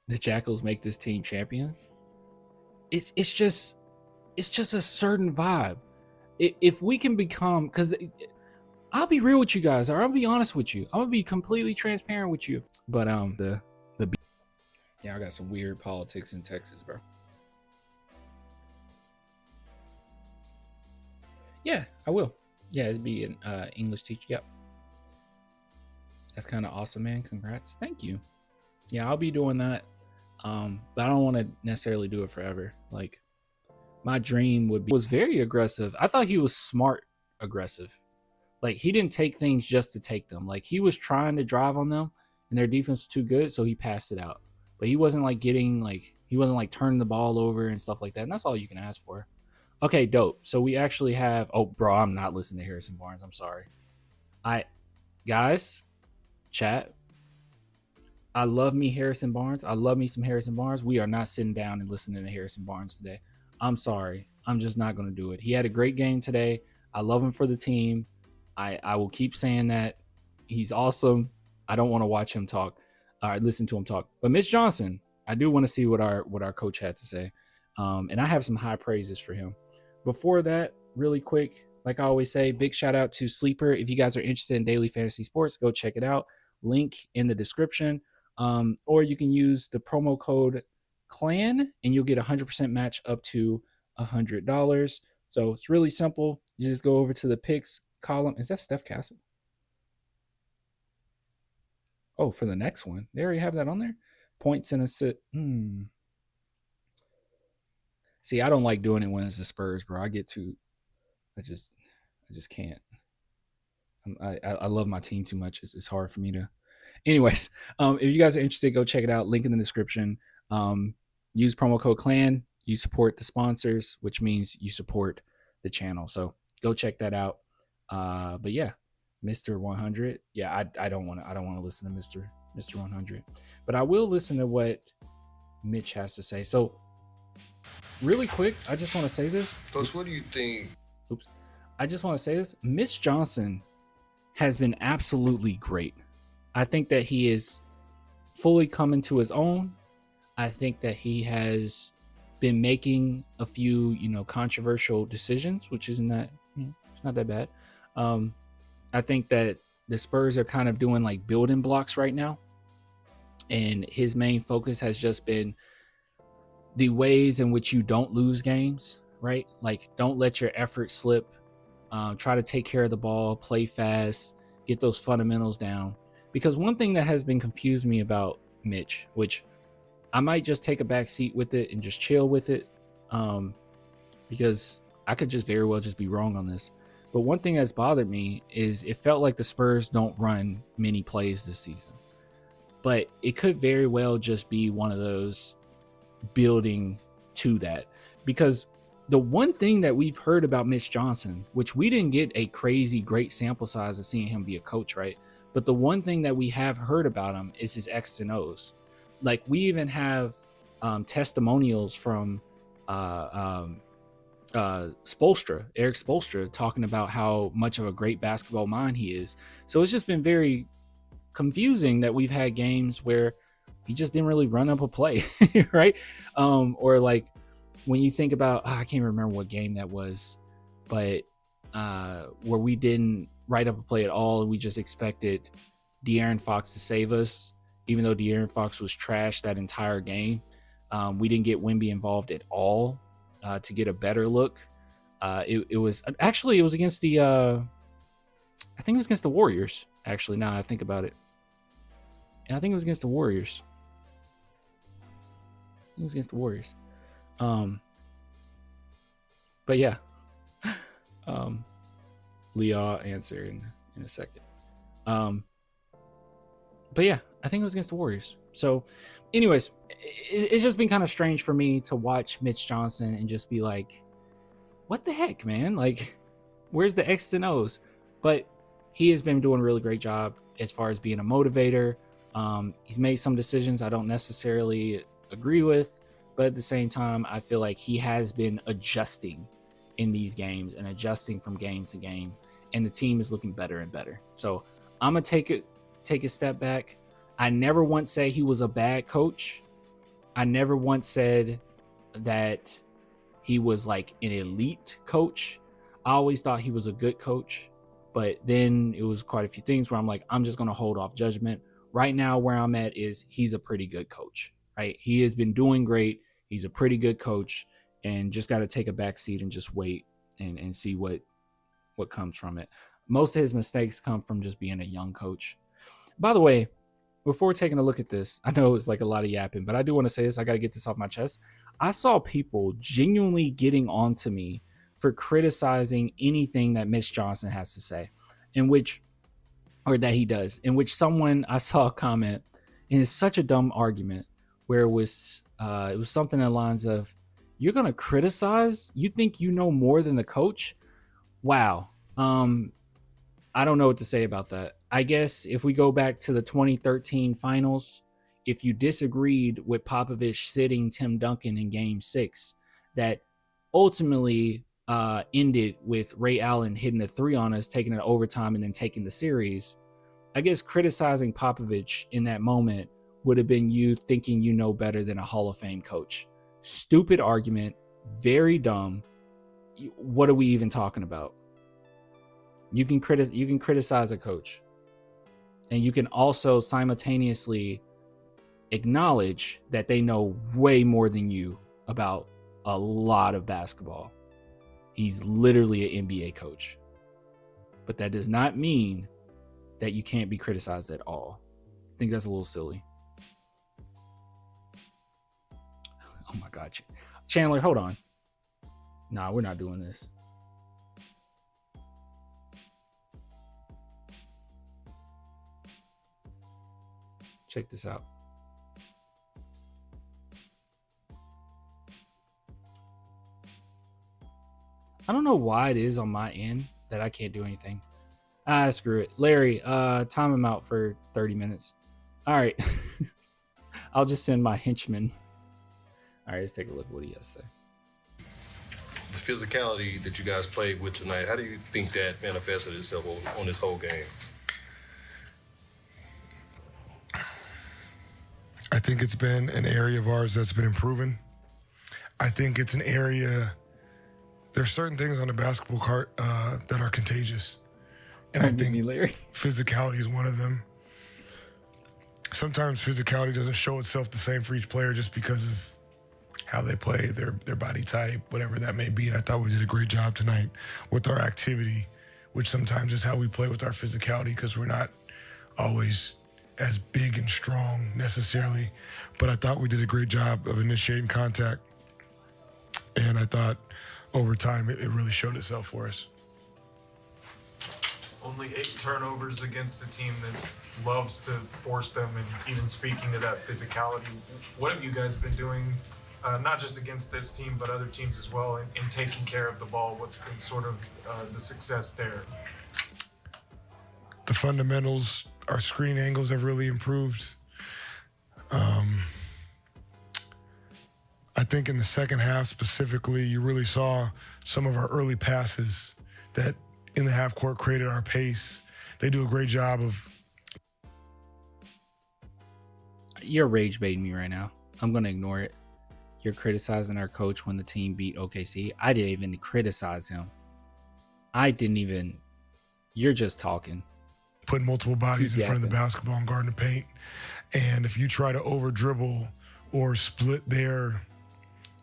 The Jackals make this team champions. It's just a certain vibe. If we can become, because I'll be real with you guys, or I'll be honest with you. I'm gonna be completely transparent with you. But yeah, I got some weird politics in Texas, bro. Yeah, I will. Yeah, it'd be an English teacher. Yep. That's kind of awesome, man. Congrats. Thank you. Yeah, I'll be doing that. But I don't want to necessarily do it forever. Like, my dream was very aggressive. I thought he was smart aggressive. Like, he didn't take things just to take them. Like, he was trying to drive on them, and their defense was too good, so he passed it out. But he wasn't like he wasn't like turning the ball over and stuff like that. And that's all you can ask for. Okay, dope. So we actually have, oh, bro, I'm not listening to Harrison Barnes. I'm sorry. Guys, chat. I love me Harrison Barnes. I love me some Harrison Barnes. We are not sitting down and listening to Harrison Barnes today. I'm sorry. I'm just not going to do it. He had a great game today. I love him for the team. I will keep saying that. He's awesome. I don't want to watch him talk. Listen to him talk. But Mitch Johnson, I do want to see what our coach had to say. And I have some high praises for him. Before that, really quick, like I always say, big shout out to Sleeper. If you guys are interested in daily fantasy sports, go check it out. Link in the description. Or you can use the promo code CLAN and you'll get 100% match up to $100. So it's really simple. You just go over to the picks column. Is that Steph Castle? Oh, for the next one. They already have that on there. Points and assist. See, I don't like doing it when it's the Spurs, bro. I just can't. I love my team too much. It's hard for me to. Anyways, if you guys are interested, go check it out. Link in the description. Use promo code CLAN. You support the sponsors, which means you support the channel. So go check that out. But yeah, Mr. 100. Yeah, I don't want to listen to Mr. 100, but I will listen to what Mitch has to say. So really quick, I just want to say this. Coach, what do you think? Oops. I just want to say this. Mitch Johnson has been absolutely great. I think that he is fully coming to his own. I think that he has been making a few, controversial decisions, which isn't that, it's not that bad. I think that the Spurs are kind of doing like building blocks right now. And his main focus has just been the ways in which you don't lose games, right? Like, don't let your effort slip. Try to take care of the ball, play fast, get those fundamentals down. Because one thing that has been confused me about Mitch, which I might just take a back seat with it and just chill with it, because I could just very well just be wrong on this. But one thing that's bothered me is it felt like the Spurs don't run many plays this season. But it could very well just be one of those building to that. Because the one thing that we've heard about Mitch Johnson, which we didn't get a crazy great sample size of seeing him be a coach, right? But the one thing that we have heard about him is his X's and O's. Like, we even have testimonials from Spoelstra, Eric Spoelstra, talking about how much of a great basketball mind he is. So it's just been very confusing that we've had games where he just didn't really run up a play, right? Or like when you think about, I can't remember what game that was, but where we didn't write up a play at all and we just expected De'Aaron Fox to save us, even though De'Aaron Fox was trash that entire game. We didn't get Wemby involved at all to get a better look. It was against the I think it was against the Warriors, actually, now I think about it. Yeah, I think it was against the Warriors. But yeah. Leah answer in a second. But yeah, I think it was against the Warriors. So anyways, it's just been kind of strange for me to watch Mitch Johnson and just be like, what the heck, man? Like, where's the X's and O's? But he has been doing a really great job as far as being a motivator. He's made some decisions I don't necessarily agree with, but at the same time, I feel like he has been adjusting in these games and adjusting from game to game. and the team is looking better and better. So I'm gonna take a step back. I never once said he was a bad coach. I never once said that he was like an elite coach. I always thought he was a good coach, but then it was quite a few things where I'm like, I'm just going to hold off judgment. Right now, where I'm at is he's a pretty good coach, right? He has been doing great. He's a pretty good coach, and just got to take a back seat and just wait and see what comes from it. Most of his mistakes come from just being a young coach. By the way, before taking a look at this, I know it's like a lot of yapping, but I do want to say this. I got to get this off my chest. I saw people genuinely getting onto me for criticizing anything that Mitch Johnson has to say, that he does, in which someone, I saw a comment, and it's such a dumb argument, where it was something along the lines of, you're going to criticize? You think you know more than the coach? Wow. I don't know what to say about that. I guess if we go back to the 2013 finals, if you disagreed with Popovich sitting Tim Duncan in game 6, that ultimately ended with Ray Allen hitting a 3 on us, taking it overtime, and then taking the series, I guess criticizing Popovich in that moment would have been you thinking you know better than a Hall of Fame coach. Stupid argument, very dumb. What are we even talking about? You can criticize a coach, and you can also simultaneously acknowledge that they know way more than you about a lot of basketball. He's literally an NBA coach, but that does not mean that you can't be criticized at all. I think that's a little silly. Oh my God, Chandler, hold on. Nah, we're not doing this. Check this out. I don't know why it is on my end that I can't do anything. Screw it. Larry, time him out for 30 minutes. All right. I'll just send my henchman. All right, let's take a look at what he has to say. The physicality that you guys played with tonight, how do you think that manifested itself on this whole game? I think it's been an area of ours that's been improving. I think it's an area, there's certain things on the basketball court that are contagious. And I think physicality is one of them. Sometimes physicality doesn't show itself the same for each player just because of how they play, their body type, whatever that may be. And I thought we did a great job tonight with our activity, which sometimes is how we play with our physicality, because we're not always as big and strong necessarily. But I thought we did a great job of initiating contact. And I thought over time it really showed itself for us. Only 8 turnovers against a team that loves to force them, and even speaking to that physicality, what have you guys been doing, not just against this team, but other teams as well, in taking care of the ball? What's been sort of the success there? The fundamentals, our screen angles have really improved. I think in the second half specifically, you really saw some of our early passes that in the half court created our pace. They do a great job of. You're rage baiting me right now. I'm going to ignore it. You're criticizing our coach when the team beat OKC. I didn't even criticize him. You're just talking. Putting multiple bodies in front of the basketball and guarding the paint. And if you try to over dribble or split their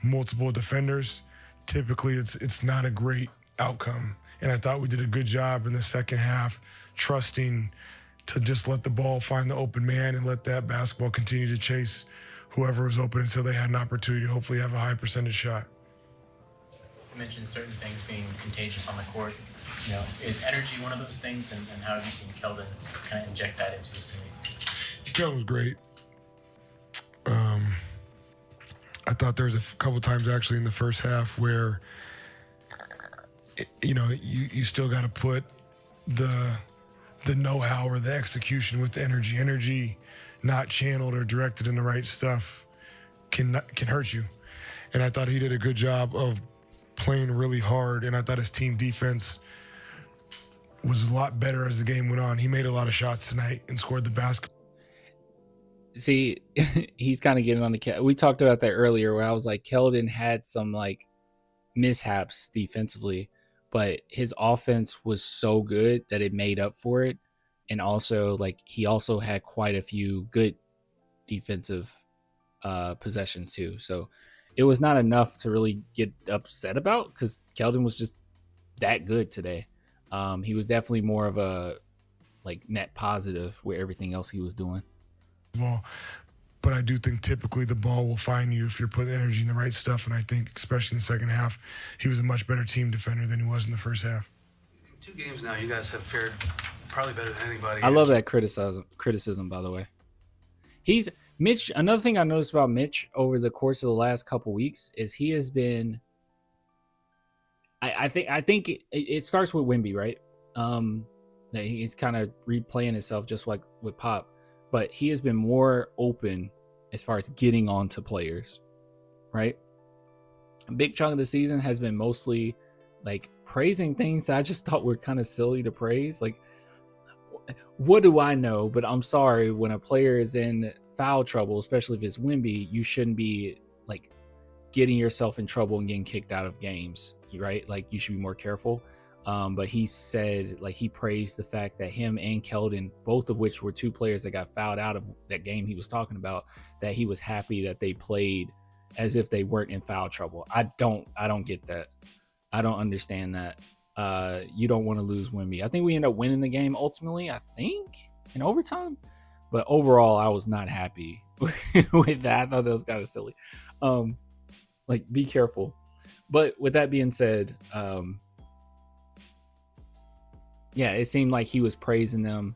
multiple defenders, typically it's not a great outcome. And I thought we did a good job in the second half, trusting to just let the ball find the open man and let that basketball continue to chase whoever was open until they had an opportunity to hopefully have a high percentage shot. You mentioned certain things being contagious on the court. You know, is energy one of those things, and how have you seen Keldon kind of inject that into his teammates? Keldon was great. I thought there was a couple times actually in the first half where, you know, you still got to put the know-how or the execution with the energy. Energy not channeled or directed in the right stuff can hurt you. And I thought he did a good job of playing really hard, and I thought his team defense was a lot better as the game went on. He made a lot of shots tonight and scored the basket. See, he's kind of getting on the we talked about that earlier where I was like, Keldon had some like mishaps defensively, but his offense was so good that it made up for it. And also, like, he also had quite a few good defensive possessions too. So it was not enough to really get upset about because Keldon was just that good today. He was definitely more of a like net positive with everything else he was doing. Well, but I do think typically the ball will find you if you're putting energy in the right stuff. And I think, especially in the second half, he was a much better team defender than he was in the first half. In 2 games now, you guys have fared probably better than anybody. I love that criticism, by the way. He's Mitch. Another thing I noticed about Mitch over the course of the last couple weeks is he has been. I think it starts with Wemby, right? He's kind of replaying himself just like with Pop. But he has been more open as far as getting on to players, right? A big chunk of the season has been mostly like praising things that I just thought were kind of silly to praise. Like, what do I know? But I'm sorry, when a player is in foul trouble, especially if it's Wemby, you shouldn't be like getting yourself in trouble and getting kicked out of games, right? Like, you should be more careful. But he said, like, he praised the fact that him and Keldon, both of which were 2 players that got fouled out of that game he was talking about, that he was happy that they played as if they weren't in foul trouble. I don't get that. I don't understand that. You don't want to lose Wemby. I think we end up winning the game ultimately, I think, in overtime. But overall, I was not happy with that. I thought that was kind of silly. Like, be careful. But with that being said, yeah, it seemed like he was praising them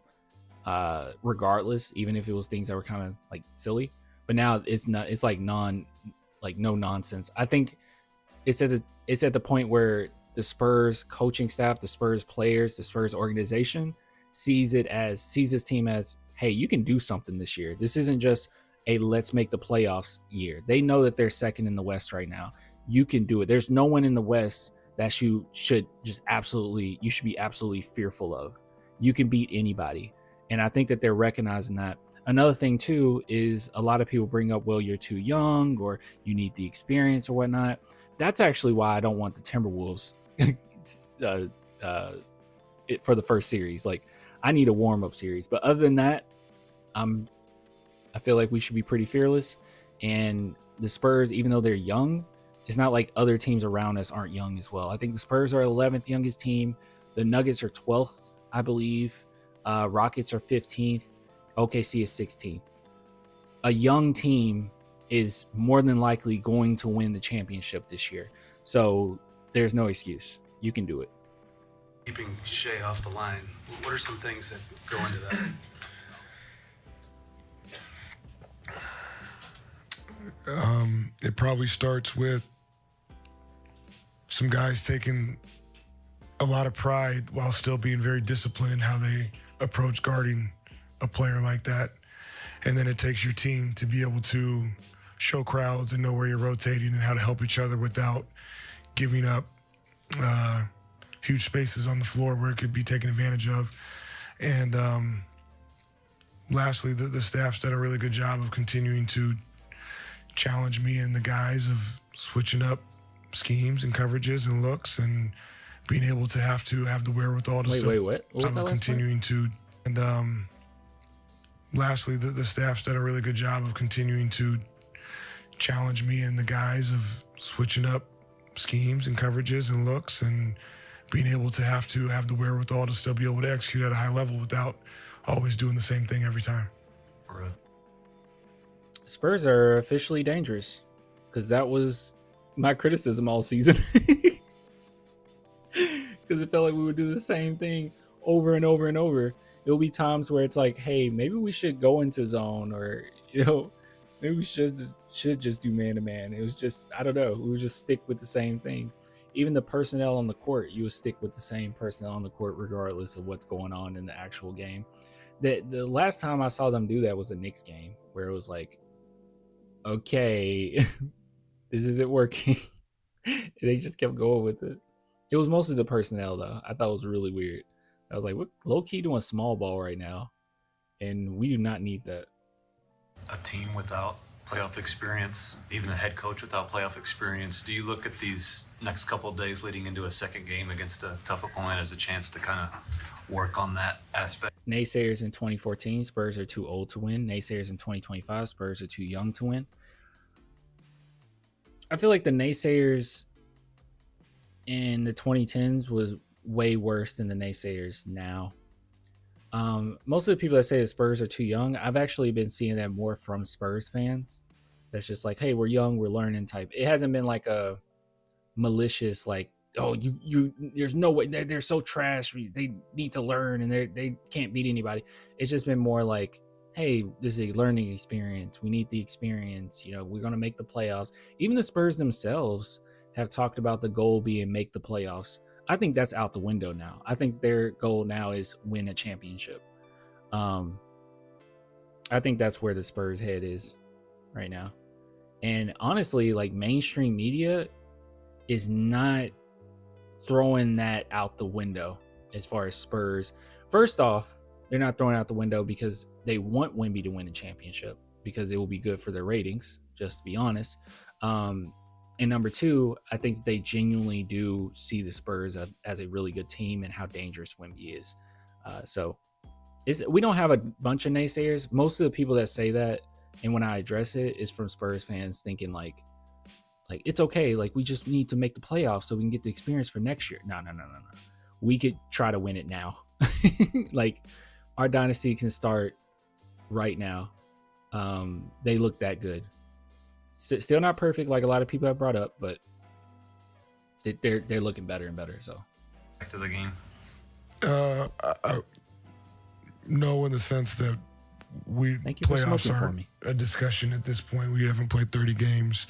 regardless, even if it was things that were kind of like silly. But now it's not. It's like no nonsense. I think it's at the point where the Spurs coaching staff, the Spurs players, the Spurs organization sees this team as, hey, you can do something this year. This isn't just a let's make the playoffs year. They know that they're second in the West right now. You can do it. There's no one in the West that you should be absolutely fearful of. You can beat anybody. And I think that they're recognizing that. Another thing too is a lot of people bring up, well, you're too young or you need the experience or whatnot. That's actually why I don't want the Timberwolves for the first series. Like, I need a warm-up series. But other than that, I feel like we should be pretty fearless. And the Spurs, even though they're young, it's not like other teams around us aren't young as well. I think the Spurs are 11th youngest team. The Nuggets are 12th, I believe. Rockets are 15th. OKC is 16th. A young team is more than likely going to win the championship this year. So there's no excuse. You can do it. Keeping Shea off the line, what are some things that go into that? It probably starts with some guys taking a lot of pride while still being very disciplined in how they approach guarding a player like that. And then it takes your team to be able to show crowds and know where you're rotating and how to help each other without giving up huge spaces on the floor where it could be taken advantage of. And lastly, the staff's done a really good job of continuing to challenge me and the guys of switching up schemes and coverages and looks and being able to have the wherewithal to what was that last continuing to. And lastly, the staff's done a really good job of continuing to challenge me and the guys of switching up schemes and coverages and looks and being able to have the wherewithal to still be able to execute at a high level without always doing the same thing every time. Spurs are officially dangerous, because that was my criticism all season. Because it felt like we would do the same thing over and over and over. There'll be times where it's like, hey, maybe we should go into zone, or maybe we should just do man to man. It was just, I don't know, we would just stick with the same thing. Even the personnel on the court, you would stick with the same personnel on the court regardless of what's going on in the actual game. The last time I saw them do that was the Knicks game, where it was like, okay, this isn't working. They just kept going with it. It was mostly the personnel, though. I thought it was really weird. I was like, we're low key doing small ball right now, and we do not need that. A team without playoff experience, even a head coach without playoff experience. Do you look at these next couple of days leading into a second game against a tough opponent as a chance to kind of work on that aspect? Naysayers in 2014, Spurs are too old to win. Naysayers in 2025, Spurs are too young to win. I feel like the naysayers in the 2010s was way worse than the naysayers now. Most of the people that say the Spurs are too young, I've actually been seeing that more from Spurs fans. That's just like, hey, we're young, we're learning type. It hasn't been like a malicious, like, oh, you there's no way, they're so trash, they need to learn and they can't beat anybody. It's just been more like, hey, this is a learning experience. We need the experience. You know, we're going to make the playoffs. Even the Spurs themselves have talked about the goal being make the playoffs. I think that's out the window now. I think their goal now is win a championship. I think that's where the Spurs head is right now. And honestly, like, mainstream media is not throwing that out the window as far as Spurs. First off, they're not throwing it out the window because they want Wemby to win a championship, because it will be good for their ratings, just to be honest. And number two, I think they genuinely do see the Spurs as a really good team and how dangerous Wemby is. We don't have a bunch of naysayers. Most of the people that say that, and when I address it, is from Spurs fans thinking like it's okay. Like, we just need to make the playoffs so we can get the experience for next year. No. We could try to win it now. Like, our dynasty can start right now. They look that good. Still not perfect, like a lot of people have brought up, but they're looking better and better. So back to the game. No, in the sense that playoffs aren't a discussion at this point. We haven't played 30 games.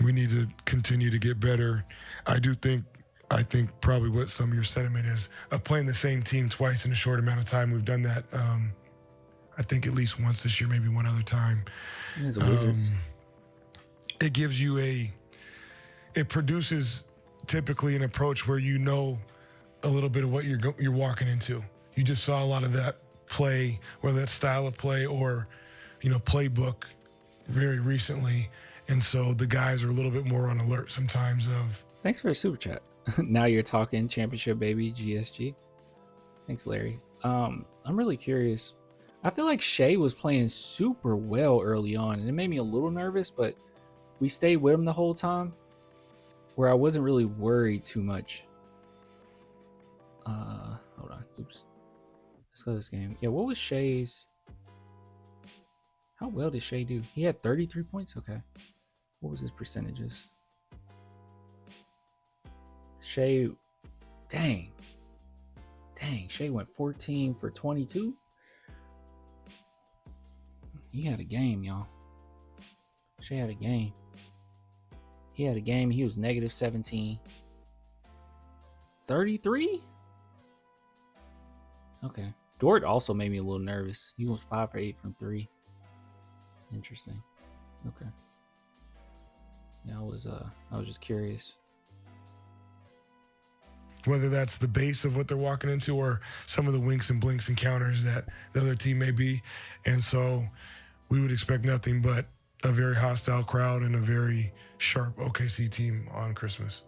We need to continue to get better. I think probably what some of your sentiment is of playing the same team twice in a short amount of time. We've done that, I think, at least once this year, maybe one other time. As a Wizards. It gives you it produces typically an approach where you know a little bit of what you're walking into. You just saw a lot of that play, whether that's style of play or, playbook very recently. And so the guys are a little bit more on alert sometimes of. Thanks for a super chat. Now you're talking championship, baby, GSG. Thanks, Larry. I'm really curious. I feel like Shea was playing super well early on, and it made me a little nervous, but we stayed with him the whole time, where I wasn't really worried too much. Hold on. Oops. Let's go to this game. Yeah, what was Shea's? How well did Shea do? He had 33 points? Okay. What was his percentages? Shea, dang, Shea went 14 for 22. He had a game, y'all. Shea had a game. He had a game. He was negative 17. 33? Okay. Dort also made me a little nervous. He was 5 for 8 from 3. Interesting. Okay. Yeah, I was just curious. Whether that's the base of what they're walking into or some of the winks and blinks and counters that the other team may be. And so we would expect nothing but a very hostile crowd and a very sharp OKC team on Christmas.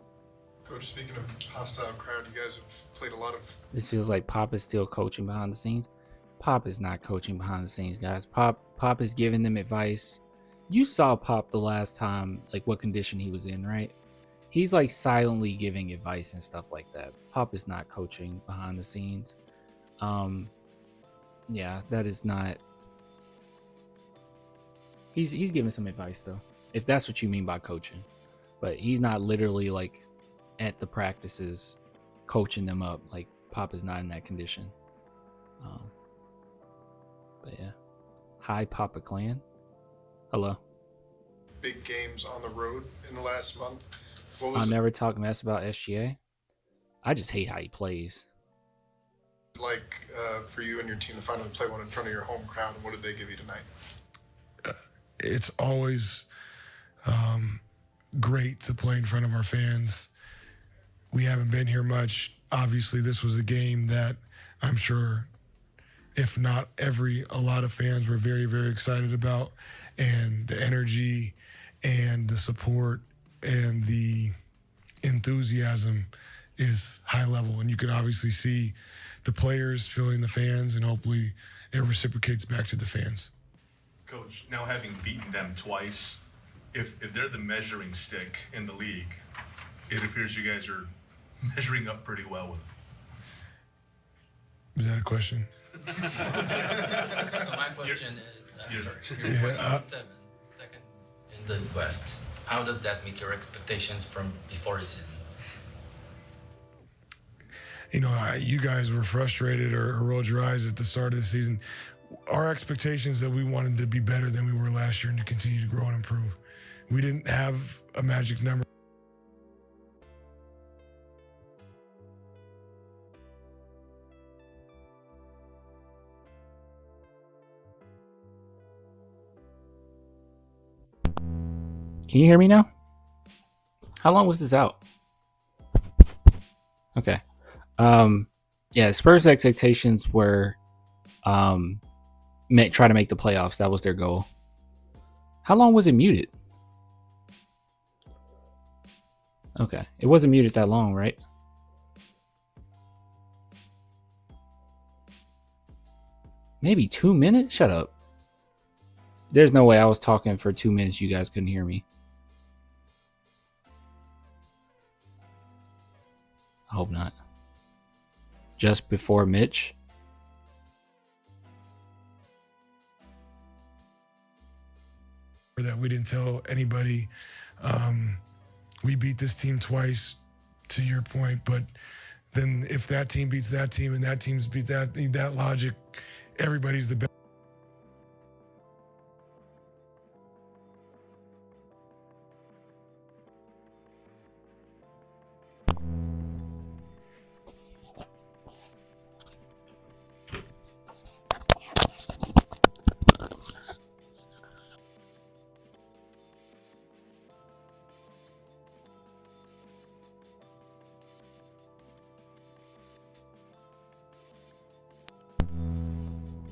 Coach, speaking of hostile crowd, you guys have played a lot of... This feels like Pop is still coaching behind the scenes. Pop is not coaching behind the scenes, guys. Pop is giving them advice. You saw Pop the last time, like what condition he was in, right? He's like silently giving advice and stuff like that. Pop is not coaching behind the scenes. Yeah, that is not. He's giving some advice though, if that's what you mean by coaching. But he's not literally like at the practices coaching them up. Like Pop is not in that condition. But yeah, hi Papa Clan. Hello. Big games on the road in the last month. I'll never talk mess about SGA. I just hate how he plays. Like for you and your team to finally play one in front of your home crowd, and what did they give you tonight? It's always great to play in front of our fans. We haven't been here much. obviously this was a game that I'm sure, if not a lot of fans were very, very excited about, and the energy and the support and the enthusiasm is high level. And you can obviously see the players feeling the fans, and hopefully it reciprocates back to the fans. Coach, now having beaten them twice, if they're the measuring stick in the league, it appears you guys are measuring up pretty well with them. Is that a question? So my question is, you're 7, second in the West. How does that meet your expectations from before the season? You know, you guys were frustrated or rolled your eyes at the start of the season. Our expectations that we wanted to be better than we were last year and to continue to grow and improve. We didn't have a magic number. Can you hear me now? How long was this out? Okay. Yeah, Spurs expectations were try to make the playoffs. That was their goal. How long was it muted? Okay. It wasn't muted that long, right? Maybe 2 minutes? Shut up. There's no way I was talking for 2 minutes. You guys couldn't hear me. I hope not. Just before Mitch. That we didn't tell anybody. We beat this team twice, to your point, but then if that team beats that team and that team's beat that logic, everybody's the best.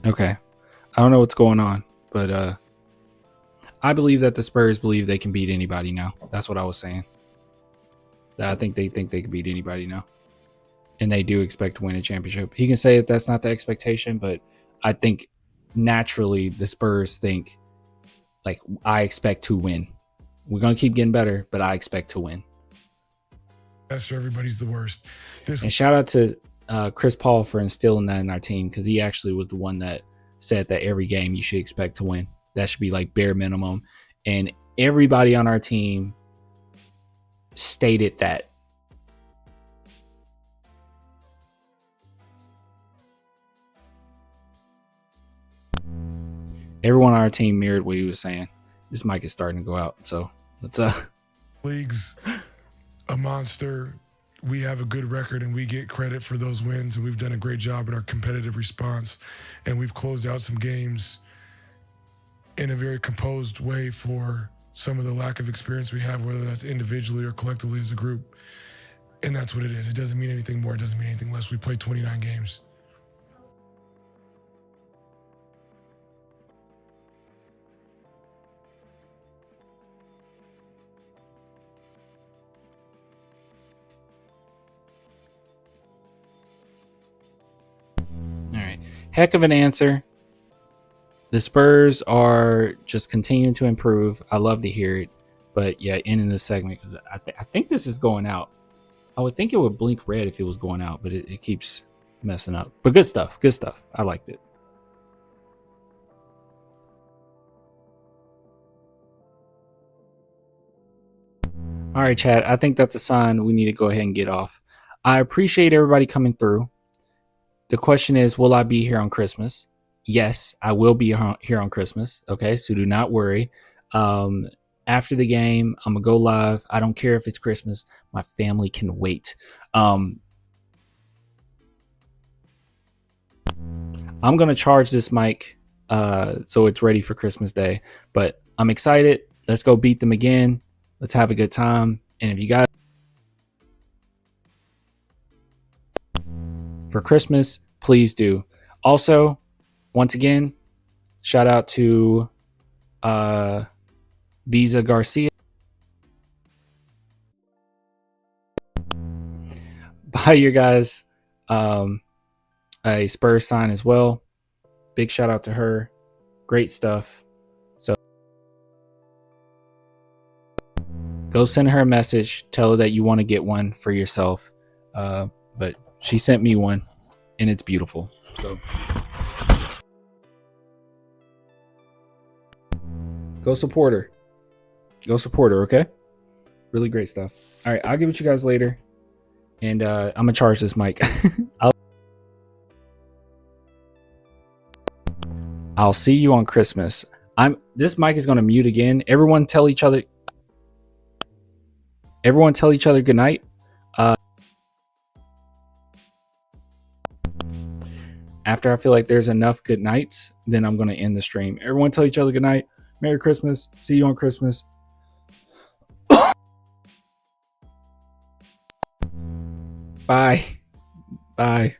Okay. I don't know what's going on, but I believe that the Spurs believe they can beat anybody now. That's what I was saying. I think they can beat anybody now. And they do expect to win a championship. He can say that that's not the expectation, but I think naturally the Spurs think, like, I expect to win. We're going to keep getting better, but I expect to win. Best for everybody's the worst. And shout out to Chris Paul for instilling that in our team, because he actually was the one that said that every game you should expect to win. That should be like bare minimum. And everybody on our team stated that. Everyone on our team mirrored what he was saying. This mic is starting to go out, so let's League's a monster. We have a good record and we get credit for those wins, and we've done a great job in our competitive response, and we've closed out some games in a very composed way for some of the lack of experience we have, whether that's individually or collectively as a group. And that's what it is. It doesn't mean anything more. It doesn't mean anything less. We played 29 games. All right. Heck of an answer. The Spurs are just continuing to improve. I love to hear it. But yeah, ending this segment, because I think this is going out. I would think it would blink red if it was going out, but it keeps messing up. But good stuff. Good stuff. I liked it. All right, Chad. I think that's a sign we need to go ahead and get off. I appreciate everybody coming through. The question is, will I be here on Christmas? Yes, I will be here on Christmas. Okay, so do not worry. After the game, I'm going to go live. I don't care if it's Christmas. My family can wait. I'm going to charge this mic so it's ready for Christmas Day. But I'm excited. Let's go beat them again. Let's have a good time. And if you guys for Christmas, please do. Also, once again, shout out to Beza Garcia. Buy your guys a Spurs sign as well. Big shout out to her. Great stuff. So go send her a message. Tell her that you want to get one for yourself. But she sent me one, and it's beautiful. So go support her. Go support her, okay? Really great stuff. All right, I'll give it to you guys later. And I'm going to charge this mic. I'll see you on Christmas. This mic is going to mute again. Everyone tell each other good night. After I feel like there's enough good nights, then I'm going to end the stream. Everyone tell each other good night. Merry Christmas. See you on Christmas. Bye. Bye.